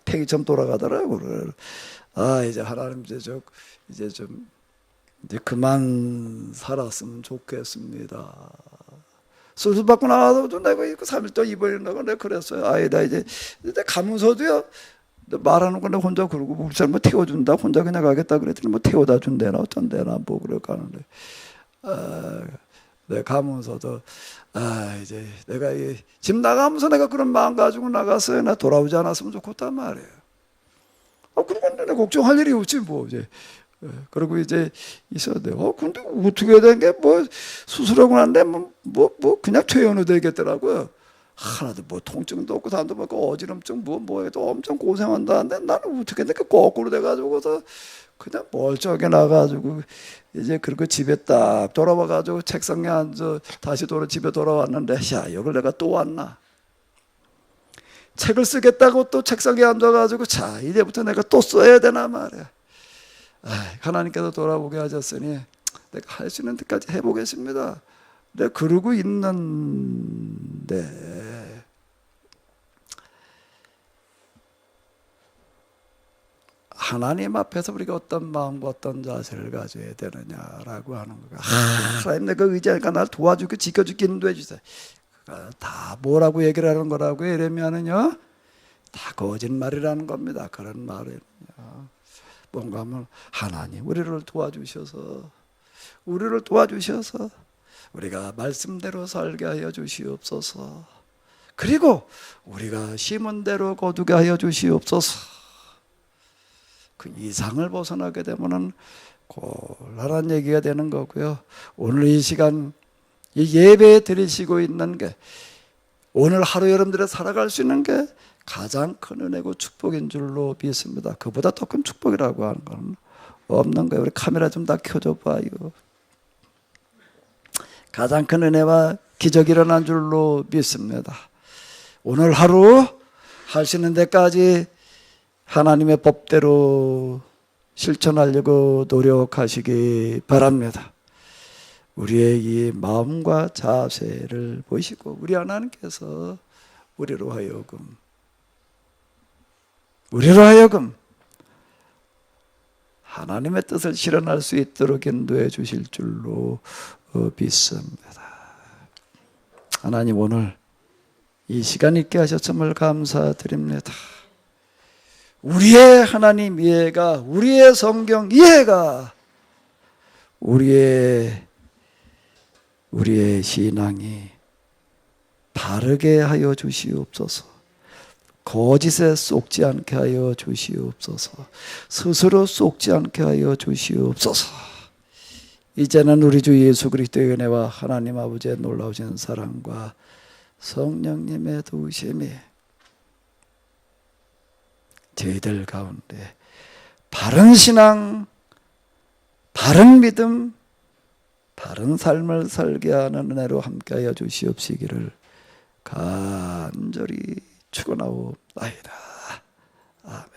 팽이처럼 돌아가더라고. 이제 하나님 이제 그만 살았으면 좋겠습니다. 수술 받고 나와도 내가 3일 동안 입원했다고 내가 그랬어요. 나 이제 가면서도요. 말하는 거 내가 혼자 그러고 우리 사람 뭐 태워준다 혼자 그냥 가겠다 그랬더니 뭐 태워다 준대나 어쩐대나 뭐 그럴까 하는데 내가 가면서도 이제 내가 집 나가면서 내가 그런 마음 가지고 나갔어요. 나 돌아오지 않았으면 좋겠단 말이에요. 그러고 내가 걱정할 일이 없지 뭐 이제. 그리고 이제 있어야 돼. 근데 어떻게 된 게 뭐 수술하고 난데 뭐 그냥 퇴원이 되겠더라고요. 하나도 뭐 통증도 없고 담도 없고 어지럼증 뭐 해도 엄청 고생한다는데 나는 어떻게 된 게 거꾸로 돼가지고서 그냥 멀쩡하게 나가지고 이제 그리고 집에 딱 돌아와가지고 책상에 앉아 다시 집에 돌아왔는데 이걸 내가 또 왔나? 책을 쓰겠다고 또 책상에 앉아가지고 이제부터 내가 또 써야 되나 말이야. 하나님께서 돌아보게 하셨으니 내가 할 수 있는 데까지 해보겠습니다. 내가 그러고 있는데 하나님 앞에서 우리가 어떤 마음과 어떤 자세를 가져야 되느냐라고 하는 거가 하나님 내가 의지하니까 날 도와주고 지켜주기 인도해 주세요. 다 뭐라고 얘기를 하는 거라고 이러면은요 다 거짓말이라는 겁니다. 그런 말은요 뭔가 하면 하나님 우리를 도와주셔서 우리가 말씀대로 살게 하여 주시옵소서. 그리고 우리가 심은 대로 거두게 하여 주시옵소서. 그 이상을 벗어나게 되면은 곤란한 얘기가 되는 거고요. 오늘 이 시간 이 예배 드리시고 있는 게 오늘 하루 여러분들이 살아갈 수 있는 게 가장 큰 은혜고 축복인 줄로 믿습니다. 그보다 더 큰 축복이라고 하는 건 없는 거예요. 우리 카메라 좀 다 켜줘 봐요. 가장 큰 은혜와 기적이 일어난 줄로 믿습니다. 오늘 하루 하시는 데까지 하나님의 법대로 실천하려고 노력하시기 바랍니다. 우리의 이 마음과 자세를 보시고 우리 하나님께서 우리로 하여금 하나님의 뜻을 실현할 수 있도록 인도해 주실 줄로 믿습니다. 하나님 오늘 이 시간 있게 하셨음을 감사드립니다. 우리의 하나님 이해가 우리의 성경 이해가 우리의 신앙이 바르게 하여 주시옵소서. 거짓에 속지 않게 하여 주시옵소서. 스스로 속지 않게 하여 주시옵소서. 이제는 우리 주 예수 그리스도의 은혜와 하나님 아버지의 놀라우신 사랑과 성령님의 도우심이 저희들 가운데 바른 신앙, 바른 믿음, 바른 삶을 살게 하는 은혜로 함께하여 주시옵시기를 간절히 축원하옵나이다. 아멘.